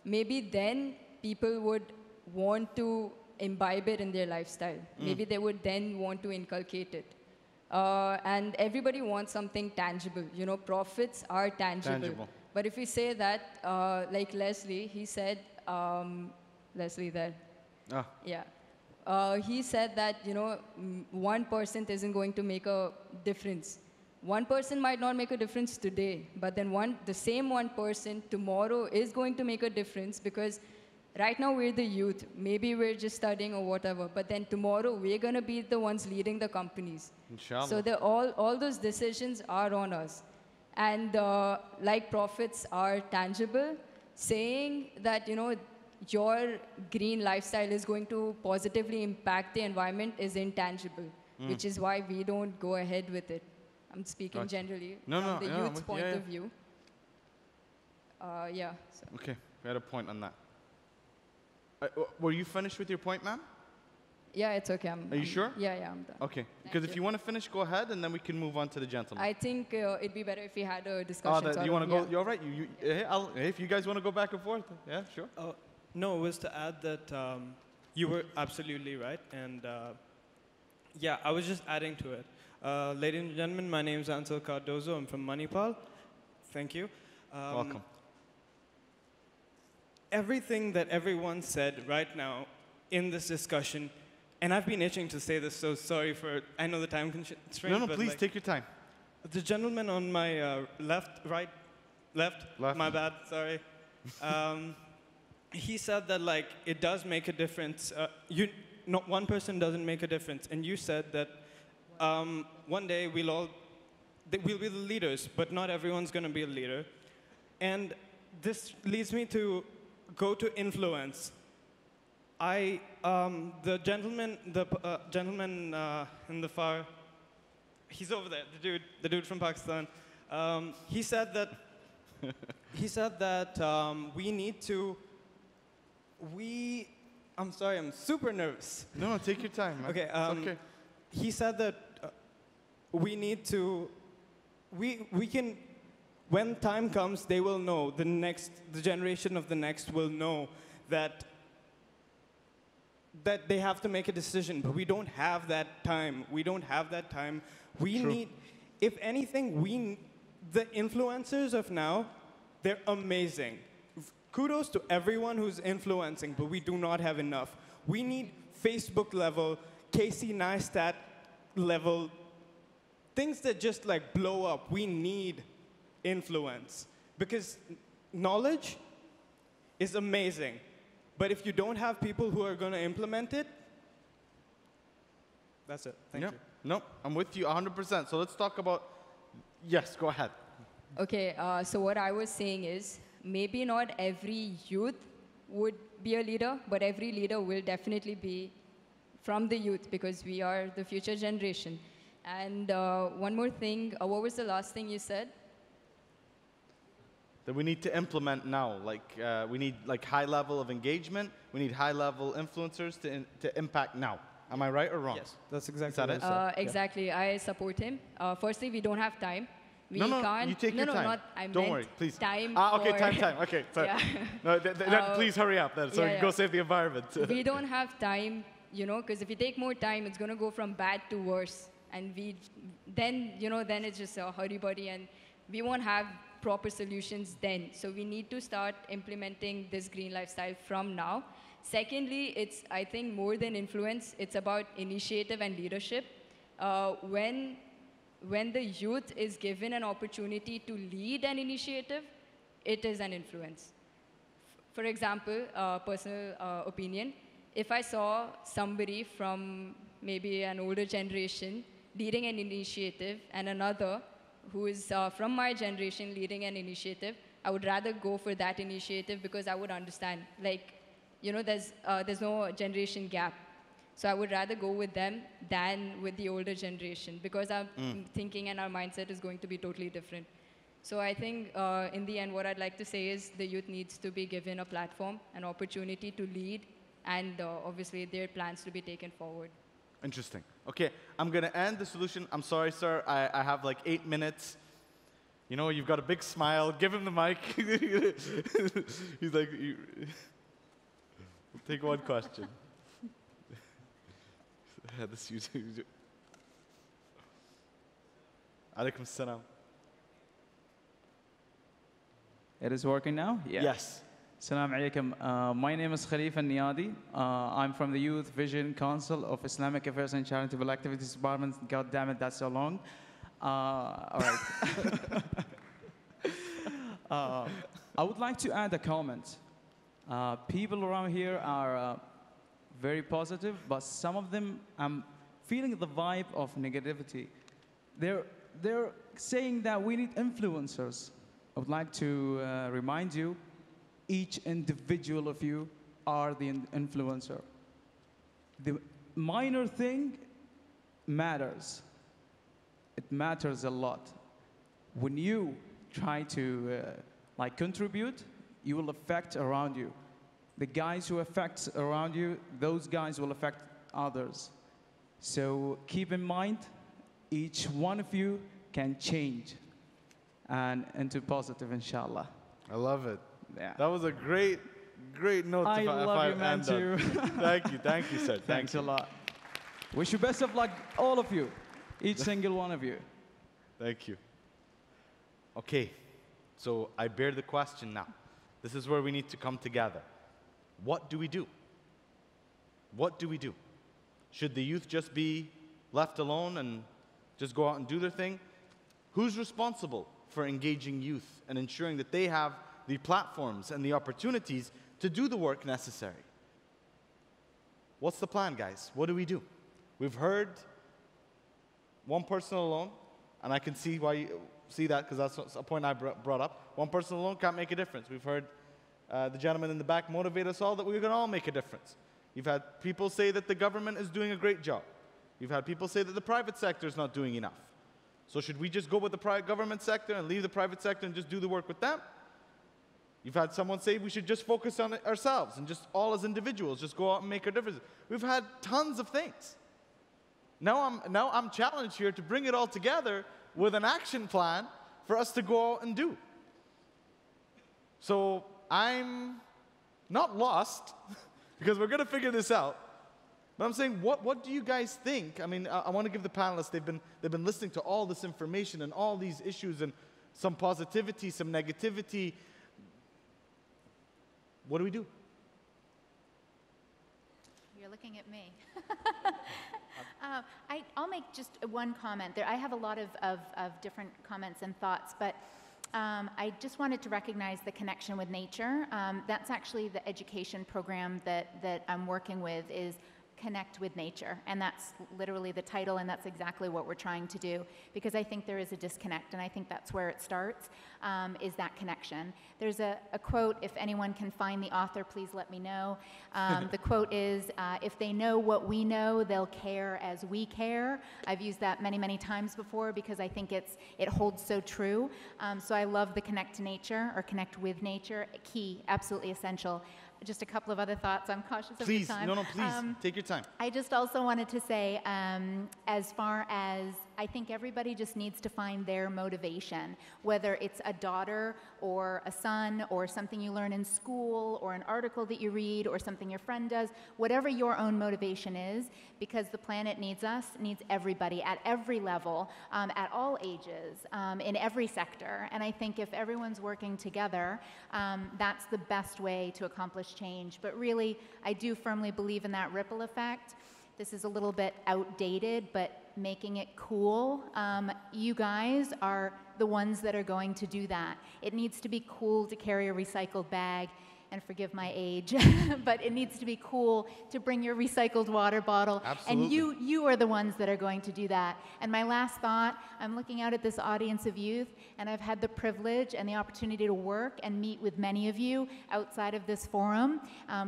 maybe then people would want to imbibe it in their lifestyle. Maybe they would then want to inculcate it. And everybody wants something tangible. Profits are tangible. But if we say that, like Leslie, he said, Leslie there. Ah. Yeah. He said that, 1% isn't going to make a difference. 1% might not make a difference today, but then the same 1% tomorrow is going to make a difference, because right now we're the youth. Maybe we're just studying or whatever, but then tomorrow we're going to be the ones leading the companies. Inshallah. So all those decisions are on us. And like profits are tangible, saying that, your green lifestyle is going to positively impact the environment is intangible, which is why we don't go ahead with it. I'm speaking generally from the youth's point of view. Yeah. So. Okay, we had a point on that. Were you finished with your point, ma'am? Yeah, it's okay. Are you sure? Yeah, I'm done. Okay, because if you want to finish, go ahead, and then we can move on to the gentleman. I think it'd be better if we had a discussion. You want to go? You're all right. If you guys want to go back and forth, yeah, sure. No, it was to add that you were absolutely right. And yeah, I was just adding to it. Ladies and gentlemen, my name is Ansel Cardozo. I'm from Manipal. Thank you. Welcome. Everything that everyone said right now in this discussion, and I've been itching to say this, so sorry for, I know the time constraint. No, please take your time. The gentleman on my left, my bad, sorry. He said that it does make a difference. Not one person doesn't make a difference, and you said that one day we'll be the leaders, but not everyone's going to be a leader. And this leads me to go to influence. The gentleman in the far, he's over there, the dude from Pakistan. He said that we need to. I'm sorry, I'm super nervous. No, take your time, man. Okay. Okay. He said that we need to. We can. When time comes, they will know. The generation of the next will know that they have to make a decision. But we don't have that time. We don't have that time. We need, if anything, the influencers of now, they're amazing. Kudos to everyone who's influencing, but we do not have enough. We need Facebook level, Casey Neistat level, things that just blow up. We need influence, because knowledge is amazing. But if you don't have people who are going to implement it, that's it. Thank you. No, I'm with you 100%. So let's talk about, yes, go ahead. Okay, so what I was saying is, maybe not every youth would be a leader, but every leader will definitely be from the youth, because we are the future generation. And one more thing, what was the last thing you said? That we need to implement now. Like, we need like high level of engagement. We need high level influencers to impact now. Am I right or wrong? Yes, that's exactly what I said. Exactly, I support him. Firstly, we don't have time. We no, can't. you take your time. Not, I Don't meant worry, please. Time okay, for time. Okay, sorry. Yeah. No, please hurry up then, so you go save the environment. We don't have time, you know, because if we take more time, it's going to go from bad to worse. And then it's just a hurry-burry, and we won't have proper solutions then. So we need to start implementing this green lifestyle from now. Secondly, it's, I think, more than influence, it's about initiative and leadership. When the youth is given an opportunity to lead an initiative, it is an influence. For example, personal opinion, if I saw somebody from maybe an older generation leading an initiative and another who is from my generation leading an initiative, I would rather go for that initiative because I would understand. Like, you know, there's no generation gap. So I would rather go with them than with the older generation, because our thinking and our mindset is going to be totally different. So I think in the end, what I'd like to say is the youth needs to be given a platform, an opportunity to lead, and obviously their plans to be taken forward. Interesting. Okay, I'm going to end the solution. I'm sorry, sir. I have like 8 minutes. You know, you've got a big smile. Give him the mic. He's like, we'll take one question. Alaikum salam. It is working now? Yeah. Yes. Assalamu alaikum. My name is Khalid Niadi. I'm from the Youth Vision Council of Islamic Affairs and Charitable Activities Department. God damn it, that's so long. All right. I would like to add a comment. People around here are very positive, but some of them, I'm feeling the vibe of negativity. They're saying that we need influencers. I would like to remind you, each individual of you are the influencer. The minor thing matters. It matters a lot. When you try to like contribute, you will affect around you. The guys who affect around you, those guys will affect others. So keep in mind, each one of you can change and into positive, inshallah. I love it. Yeah. That was a great note. I love you, man, too. Thank you, sir. Thanks a lot. Wish you best of luck, all of you, each single one of you. Thank you. Okay, so I bear the question now. This is where we need to come together. What do we do? What do we do? Should the youth just be left alone and just go out and do their thing? Who's responsible for engaging youth and ensuring that they have the platforms and the opportunities to do the work necessary? What's the plan, guys? What do we do? We've heard one person alone, and I can see why you see that, because that's a point I brought up. One person alone can't make a difference. We've heard the gentleman in the back motivate us all that we're going to all make a difference. You've had people say that the government is doing a great job. You've had people say that the private sector is not doing enough. So should we just go with the private government sector and leave the private sector and just do the work with them? You've had someone say we should just focus on it ourselves and just all as individuals, just go out and make our difference. We've had tons of things. Now I'm challenged here to bring it all together with an action plan for us to go out and do. So I'm not lost, because we're going to figure this out. But I'm saying, what do you guys think? I mean, I want to give the panelists, they've been listening to all this information and all these issues and some positivity, some negativity. What do we do? You're looking at me. I'll make just one comment. I have a lot of different comments and thoughts, but I just wanted to recognize the connection with nature. That's actually the education program that I'm working with, is Connect with Nature. And that's literally the title, and that's exactly what we're trying to do, because I think there is a disconnect, and I think that's where it starts, is that connection. There's a quote, if anyone can find the author, please let me know. The quote is, if they know what we know, they'll care as we care. I've used that many, many times before because I think it holds so true. So I love the connect to nature, or connect with nature. Key, absolutely essential. Just a couple of other thoughts. I'm cautious of your time. Please, take your time. I just also wanted to say, as far as, I think everybody just needs to find their motivation, whether it's a daughter or a son or something you learn in school or an article that you read or something your friend does, whatever your own motivation is, because the planet needs us, needs everybody at every level, at all ages, in every sector. And I think if everyone's working together, that's the best way to accomplish change. But really, I do firmly believe in that ripple effect. This is a little bit outdated, but making it cool. You guys are the ones that are going to do that. It needs to be cool to carry a recycled bag, and forgive my age, but it needs to be cool to bring your recycled water bottle. Absolutely. And you are the ones that are going to do that. And my last thought, I'm looking out at this audience of youth, and I've had the privilege and the opportunity to work and meet with many of you outside of this forum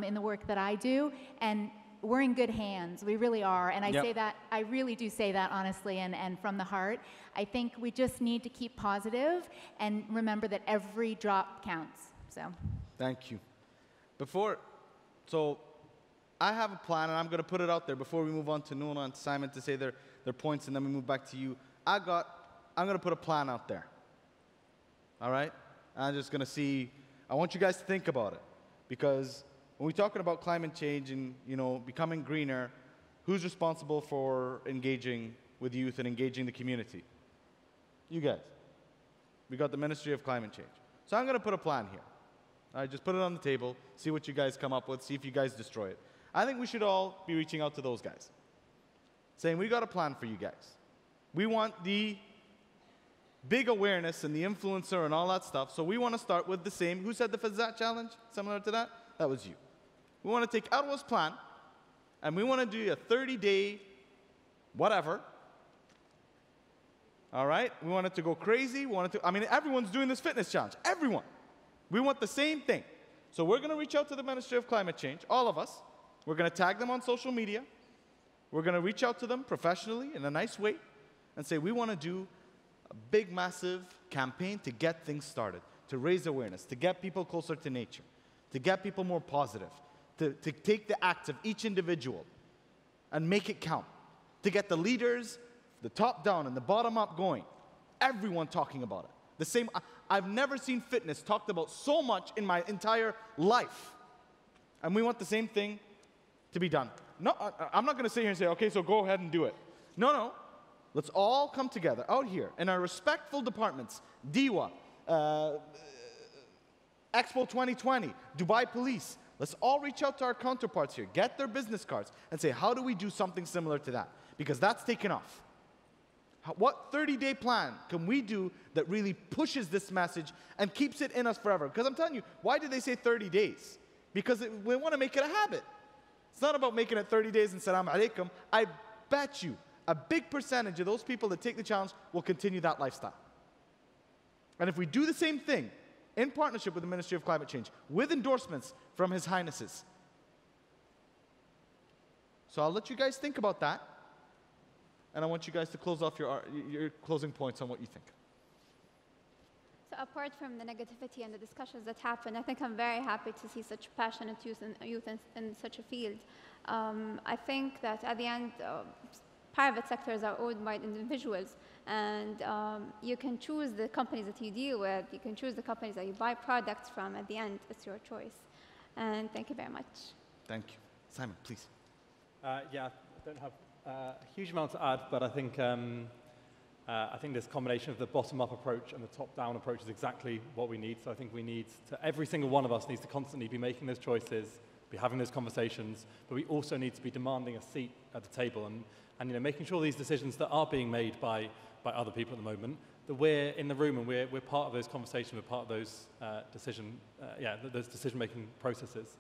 in the work that I do. And we're in good hands. We really are. And I say that, I really do say that honestly and from the heart. I think we just need to keep positive and remember that every drop counts. So. Thank you. So I have a plan, and I'm going to put it out there before we move on to Noura and Simon to say their points, and then we move back to you. I'm going to put a plan out there. All right? I'm just going to see. I want you guys to think about it, because when we're talking about climate change and, becoming greener, who's responsible for engaging with youth and engaging the community? You guys. We got the Ministry of Climate Change. So I'm going to put a plan here. All right, just put it on the table, see what you guys come up with, see if you guys destroy it. I think we should all be reaching out to those guys, saying, we got a plan for you guys. We want the big awareness and the influencer and all that stuff, so we want to start with the same. Who said the Fazzat challenge? Similar to that? That was you. We want to take Arwa's plan, and we want to do a 30-day whatever. All right? We want it to go crazy. Everyone's doing this fitness challenge. Everyone. We want the same thing. So we're going to reach out to the Ministry of Climate Change, all of us. We're going to tag them on social media. We're going to reach out to them professionally in a nice way and say, we want to do a big, massive campaign to get things started, to raise awareness, to get people closer to nature, to get people more positive, to take the act of each individual and make it count, to get the leaders, the top down and the bottom up going, everyone talking about it. The same, I've never seen fitness talked about so much in my entire life. And we want the same thing to be done. No, I'm not going to sit here and say, okay, so go ahead and do it. No. Let's all come together out here in our respectful departments, DIWA, Expo 2020, Dubai Police. Let's all reach out to our counterparts here, get their business cards, and say, how do we do something similar to that? Because that's taken off. What 30-day plan can we do that really pushes this message and keeps it in us forever? Because I'm telling you, why did they say 30 days? Because we want to make it a habit. It's not about making it 30 days and salam alaikum. I bet you a big percentage of those people that take the challenge will continue that lifestyle. And if we do the same thing in partnership with the Ministry of Climate Change, with endorsements from His Highnesses. So I'll let you guys think about that. And I want you guys to close off your closing points on what you think. So apart from the negativity and the discussions that happen, I think I'm very happy to see such passionate youth in such a field. I think that at the end, private sectors are owned by individuals, and you can choose the companies that you deal with, you can choose the companies that you buy products from. At the end, it's your choice. And thank you very much. Thank you. Simon, please. Yeah, I don't have a huge amount to add, but I think this combination of the bottom-up approach and the top-down approach is exactly what we need. So I think we need to, every single one of us needs to constantly be making those choices, be having those conversations, but we also need to be demanding a seat at the table and making sure these decisions that are being made by other people at the moment that we're in the room and we're part of those conversations, we're part of those those decision-making processes.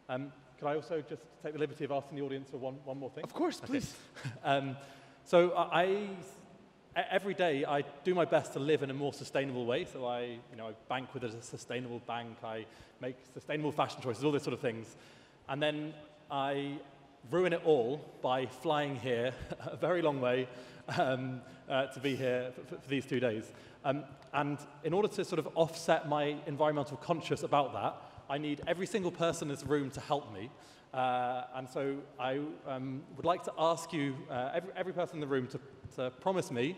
Could I also just take the liberty of asking the audience for one more thing? Of course, please. So every day I do my best to live in a more sustainable way. So I bank with a sustainable bank, I make sustainable fashion choices, all those sort of things. And then I ruin it all by flying here a very long way to be here for these 2 days. And in order to sort of offset my environmental conscious about that, I need every single person in this room to help me. And so I would like to ask you, every person in the room, to promise me,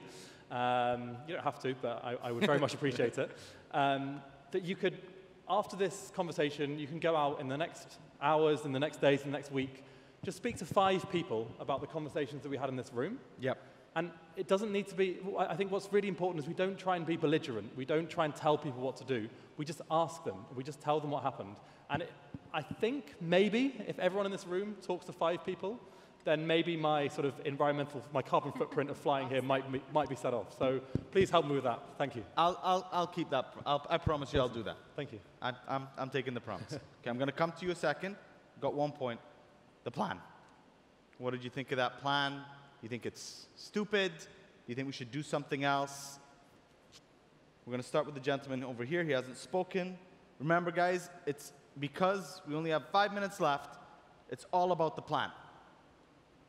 you don't have to, but I would very much appreciate it, that you could, after this conversation, you can go out in the next hours, in the next days, in the next week, just speak to 5 people about the conversations that we had in this room. Yep. And it doesn't need to be, I think what's really important is we don't try and be belligerent. We don't try and tell people what to do. We just ask them. We just tell them what happened. And I think maybe if everyone in this room talks to 5 people, then maybe my sort of my carbon footprint of flying here might be set off. So please help me with that. Thank you. I'll keep that. I promise you I'll do that. Thank you. I'm taking the promise. Okay, I'm going to come to you a second. Got one point. The plan. What did you think of that plan? You think it's stupid? You think we should do something else? We're going to start with the gentleman over here. He hasn't spoken. Remember, guys, it's because we only have 5 minutes left. It's all about the plan.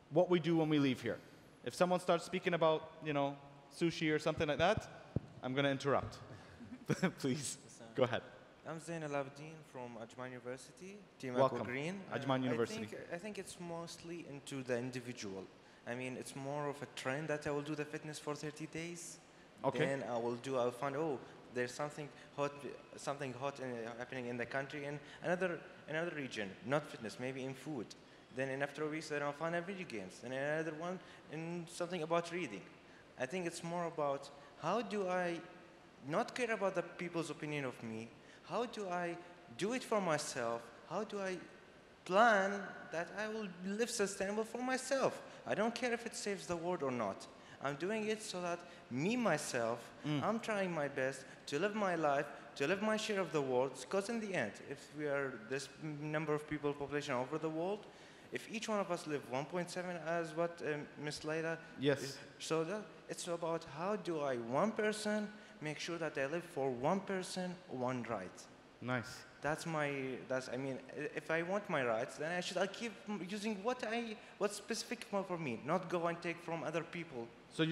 What we do when we leave here. If someone starts speaking about, sushi or something like that, I'm going to interrupt. Please, go ahead. I'm Zain Al-Abdin from Ajman University, Team Welcome. Aqua Green. Ajman University. I think it's mostly into the individual. I mean, it's more of a trend that I will do the fitness for 30 days. Okay. Then I'll find, there's something hot happening in the country in another region, not fitness, maybe in food. Then in after a week, then I'll find a video games. And another one in something about reading. I think it's more about how do I not care about the people's opinion of me? How do I do it for myself? How do I plan that I will live sustainable for myself? I don't care if it saves the world or not. I'm doing it so that myself, I'm trying my best to live my life, to live my share of the world, because in the end, if we are this number of people, population over the world, if each one of us live 1.7 as what Ms. Laila, yes. So it's about how do I, one person, make sure that I live for one person, one right. Nice. I mean, if I want my rights, then I'll keep using what's specific for me, not go and take from other people. So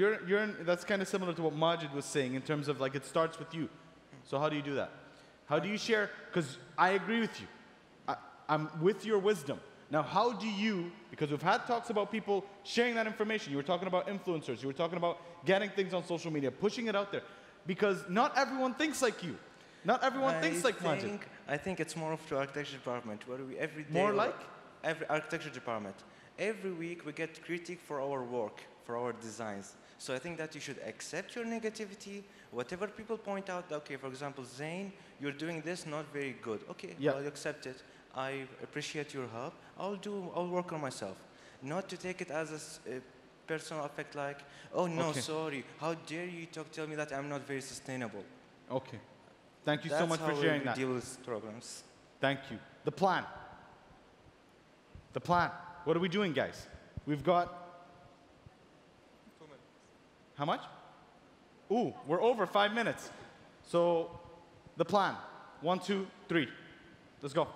that's kind of similar to what Majid was saying in terms of like it starts with you. So how do you do that? How do you share? Because I agree with you. I'm with your wisdom. Now, how do you, because we've had talks about people sharing that information. You were talking about influencers. You were talking about getting things on social media, pushing it out there. Because not everyone thinks like you. Not everyone thinks like Majid. I think it's more of the architecture department, where we every day... More like? Every architecture department. Every week we get critique for our work, for our designs. So I think that you should accept your negativity, whatever people point out, okay, for example, Zain, you're doing this not very good. Okay, yeah. I'll accept it. I appreciate your help. I'll work on myself. Not to take it as a personal effect like, oh no, sorry, how dare you tell me that I'm not very sustainable. Okay. Thank you so much for sharing that. That's how we deal with programs. Thank you. The plan. The plan. What are we doing, guys? We've got... 2 minutes. How much? Ooh, we're over 5 minutes. So, the plan. 1, 2, 3. Let's go.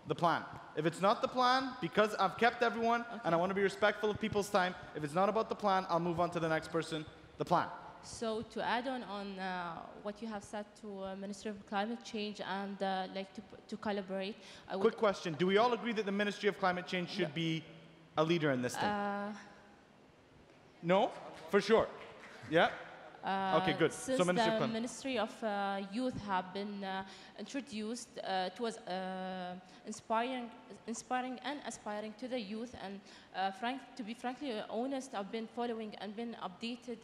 The plan. If it's not the plan, because I've kept everyone, and I want to be respectful of people's time, if it's not about the plan, I'll move on to the next person. The plan. So to add on what you have said to Ministry of Climate Change and to collaborate. Quick question. Do we all agree that the Ministry of Climate Change should be a leader in this thing? No? For sure. Yeah? Okay, good. Since so the Ministry of Youth have been introduced, it was inspiring and aspiring to the youth. And to be frankly honest, I've been following and been updated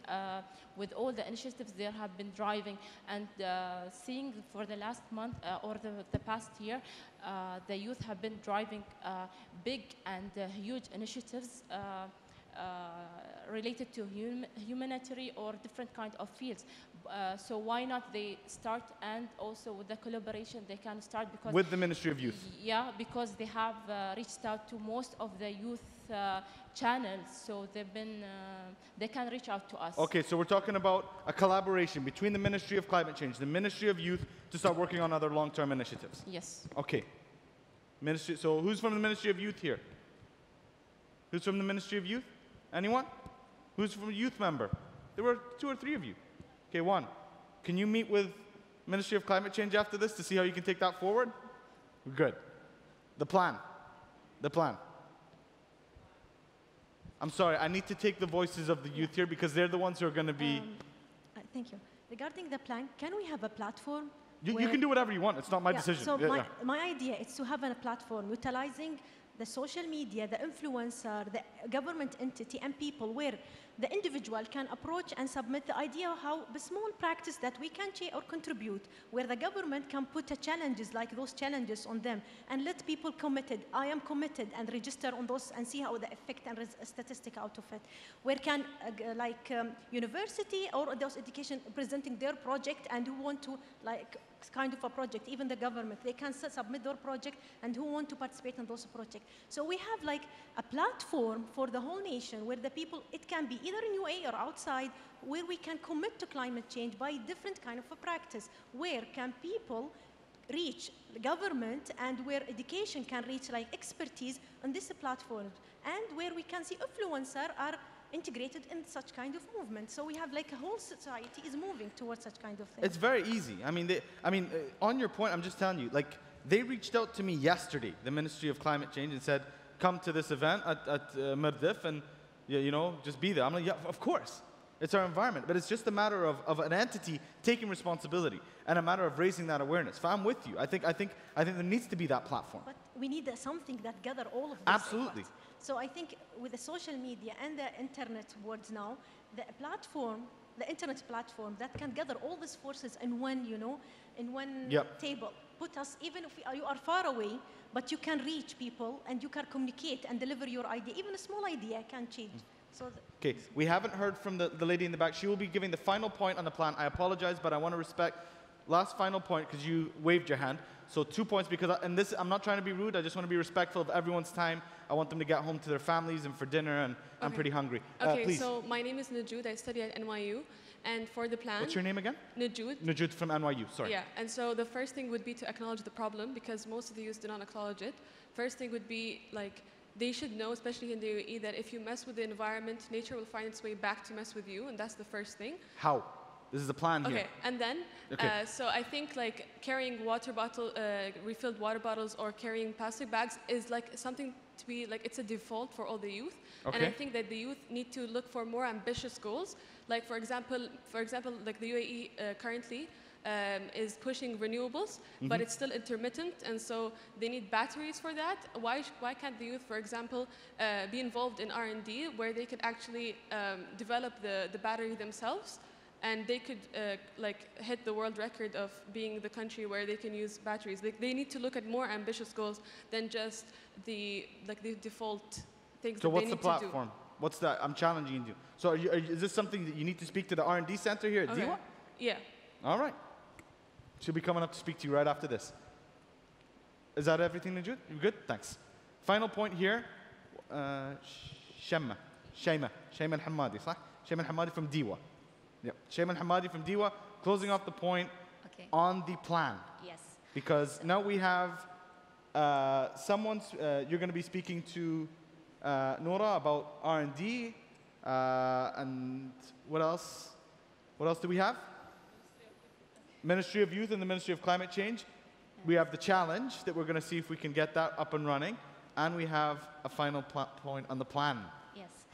with all the initiatives they have been driving. And seeing for the last month or the past year, the youth have been driving big and huge initiatives related to humanitarian or different kind of fields. So why not they start, and also with the collaboration they can start, because with the Ministry of Youth. Yeah, because they have reached out to most of the youth channels, so they've been they can reach out to us. Okay, so we're talking about a collaboration between the Ministry of Climate Change, the Ministry of Youth, to start working on other long-term initiatives. Yes. Okay. Ministry. So who's from the Ministry of Youth here? Who's from the Ministry of Youth? Anyone? Who's from a youth member? There were 2 or 3 of you. Okay, 1. Can you meet with Ministry of Climate Change after this to see how you can take that forward? Good. The plan. The plan. I'm sorry, I need to take the voices of the youth here because they're the ones who are going to be... Thank you. Regarding the plan, can we have a platform? You can do whatever you want. It's not my decision. So my idea is to have a platform utilizing the social media, the influencer, the government entity, and people where the individual can approach and submit the idea of how the small practice that we can change or contribute, where the government can put a challenges like those challenges on them and let people committed. I am committed, and register on those and see how the effect and statistic out of it. Where can university or those education presenting their project and who want to kind of a project, even the government, they can submit their project and who want to participate in those projects. So we have like a platform for the whole nation where the people, it can be either in UAE or outside, where we can commit to climate change by different kind of a practice. Where can people reach the government and where education can reach like expertise on this platform, and where we can see influencers are integrated in such kind of movement. So we have like a whole society is moving towards such kind of thing. It's very easy. I mean, on your point, I'm just telling you, like, they reached out to me yesterday, the Ministry of Climate Change, and said, come to this event at Mardif and, you know, just be there. I'm like, yeah, of course. It's our environment. But it's just a matter of an entity taking responsibility and a matter of raising that awareness. So I'm with you. I think there needs to be that platform. But we need something that gather all of this. Absolutely. So I think with the social media and the internet words now, the platform, the internet platform that can gather all these forces in one, you know, in one table. Put us, even if you are far away, but you can reach people and you can communicate and deliver your idea. Even a small idea can change. So okay, we haven't heard from the lady in the back. She will be giving the final point on the plan. I apologize, but I want to respect last final point because you waved your hand. So 2 points because, I'm not trying to be rude. I just want to be respectful of everyone's time. I want them to get home to their families and for dinner, and I'm pretty hungry. Okay, please. so my name is Najud. I study at NYU. And for the plan... What's your name again? Najud. Najud from NYU, sorry. Yeah, and so the first thing would be to acknowledge the problem because most of the youth do not acknowledge it. First thing would be, like, they should know, especially in the UAE, that if you mess with the environment, nature will find its way back to mess with you, and that's the first thing. How? This is the plan here. Okay, and then, so I think like carrying refilled water bottles or carrying plastic bags is like something to be like, it's a default for all the youth. Okay. And I think that the youth need to look for more ambitious goals. Like for example, like the UAE currently is pushing renewables, but it's still intermittent, and so they need batteries for that. Why can't the youth, for example, be involved in R&D where they could actually develop the battery themselves? And they could hit the world record of being the country where they can use batteries. They need to look at more ambitious goals than just the default things that they need to do. So what's the platform? What's that? I'm challenging you. So is this something that you need to speak to the R&D center here at DIWA? Yeah. All right. She'll be coming up to speak to you right after this. Is that everything, Najud? You good? Thanks. Final point here. Shayma Alhammadi, صح? Shayma Alhammadi from DIWA. Yeah, Shayma Alhammadi from DIWA, closing off the point on the plan. Yes. Because now we have you're going to be speaking to Noura about R&D, and what else? What else do we have? Ministry of Youth and the Ministry of Climate Change. We have the challenge that we're going to see if we can get that up and running, and we have a final point on the plan. Yes.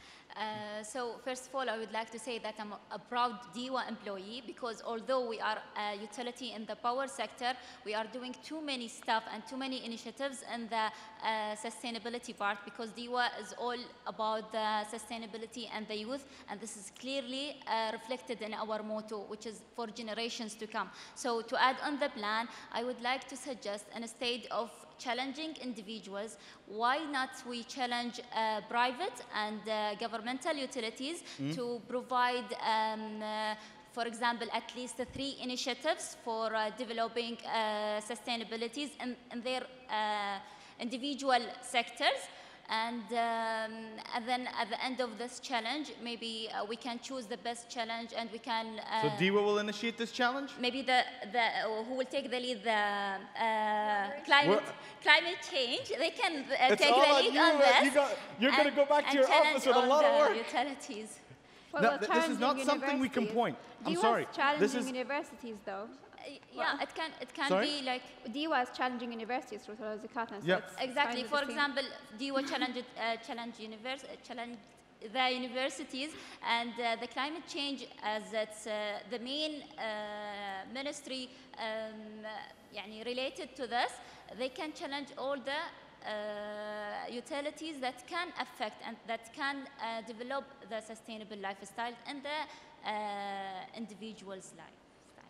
So first of all, I would like to say that I'm a proud DIWA employee because although we are a utility in the power sector, we are doing too many stuff and too many initiatives in the sustainability part because DIWA is all about the sustainability and the youth, and this is clearly reflected in our motto, which is for generations to come. So to add on the plan, I would like to suggest instead of challenging individuals, why not we challenge private and governmental utilities to provide for example, at least 3 initiatives for developing sustainabilities in their individual sectors. And then at the end of this challenge, maybe we can choose the best challenge and we can... so DIWA will initiate this challenge? Maybe who will take the lead, the climate change. They can take the lead on this. You're going to go back to your office with a lot of work. Utilities. Well, this is not something we can point. I'm sorry. Challenging universities, though. Yeah, it can be like... DIWA is challenging universities through zakat and yeah. Exactly. For example, DIWA challenge the universities, and the climate change as it's the main ministry related to this, they can challenge all the utilities that can affect and that can develop the sustainable lifestyle in the individual's life.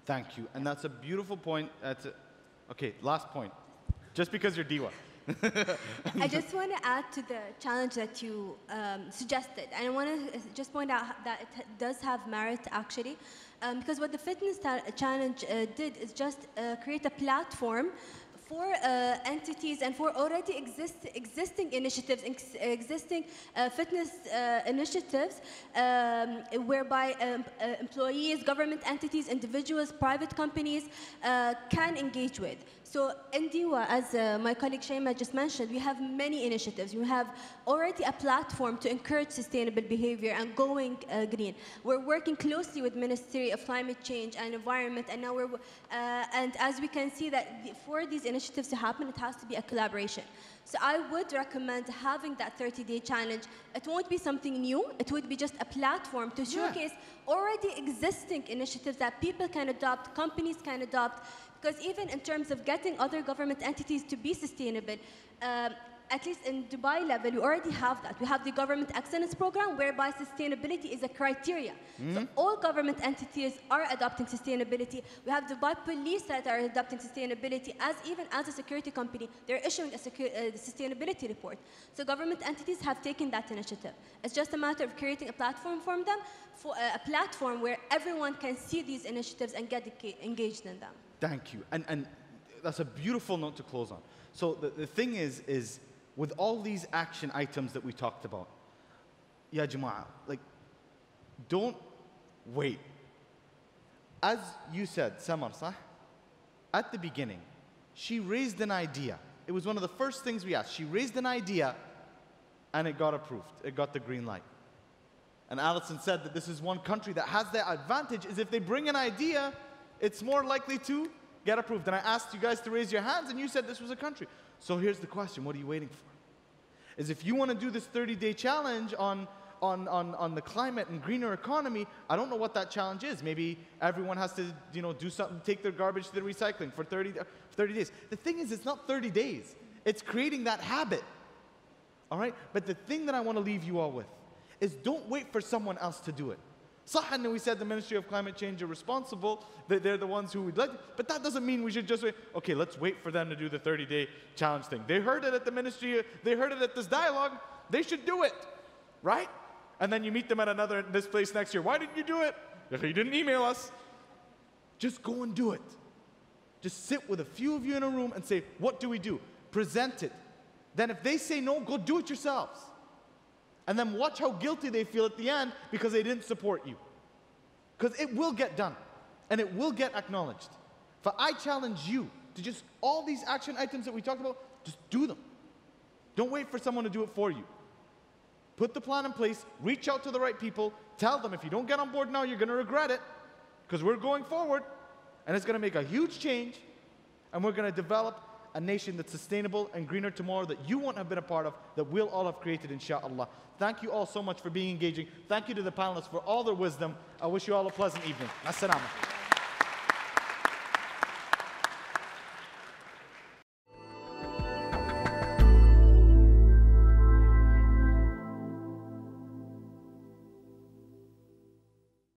Thank you. And that's a beautiful point. Okay, last point. Just because you're DIWA. I just want to add to the challenge that you suggested. And I want to just point out that it does have merit, actually. Because what the fitness challenge did is just create a platform for entities and for already existing initiatives, existing fitness initiatives, whereby employees, government entities, individuals, private companies can engage with. So in DIWA, as my colleague Shayma just mentioned, we have many initiatives. We have already a platform to encourage sustainable behavior and going green. We're working closely with Ministry of Climate Change and Environment, and now and as we can see that for these initiatives to happen, it has to be a collaboration. So I would recommend having that 30-day challenge. It won't be something new. It would be just a platform to showcase already existing initiatives that people can adopt, companies can adopt. Because even in terms of getting other government entities to be sustainable, at least in Dubai level, we already have that. We have the Government Excellence Program, whereby sustainability is a criteria. So all government entities are adopting sustainability. We have Dubai Police that are adopting sustainability. Even as a security company, they're issuing a sustainability report. So government entities have taken that initiative. It's just a matter of creating a platform for them, a platform where everyone can see these initiatives and get engaged in them. Thank you. And that's a beautiful note to close on. So the thing is with all these action items that we talked about, ya Jama'ah, like, don't wait. As you said, Samar, sah? At the beginning, she raised an idea. It was one of the first things we asked. She raised an idea, and it got approved. It got the green light. And Alison said that this is one country that has that advantage, is if they bring an idea, it's more likely to get approved. And I asked you guys to raise your hands, and you said this was a country. So here's the question, what are you waiting for? Is if you want to do this 30-day challenge on the climate and greener economy, I don't know what that challenge is. Maybe everyone has to, do something, take their garbage to the recycling for 30 days. The thing is, it's not 30 days. It's creating that habit. All right? But the thing that I want to leave you all with is don't wait for someone else to do it. And we said the Ministry of Climate Change are responsible, that they're the ones who would like, but that doesn't mean we should just wait, okay, let's wait for them to do the 30-day challenge thing. They heard it at the ministry, they heard it at this dialogue, they should do it, right? And then you meet them at this place next year. Why didn't you do it? If you didn't email us. Just go and do it. Just sit with a few of you in a room and say, what do we do? Present it. Then if they say no, go do it yourselves. And then watch how guilty they feel at the end because they didn't support you. Because it will get done. And it will get acknowledged. But I challenge you to just, all these action items that we talked about, just do them. Don't wait for someone to do it for you. Put the plan in place, reach out to the right people, tell them if you don't get on board now, you're going to regret it. Because we're going forward. And it's going to make a huge change. And we're going to develop a nation that's sustainable and greener tomorrow that you won't have been a part of, that we'll all have created, inshallah. Thank you all so much for being engaging. Thank you to the panelists for all their wisdom. I wish you all a pleasant evening. As-salamu.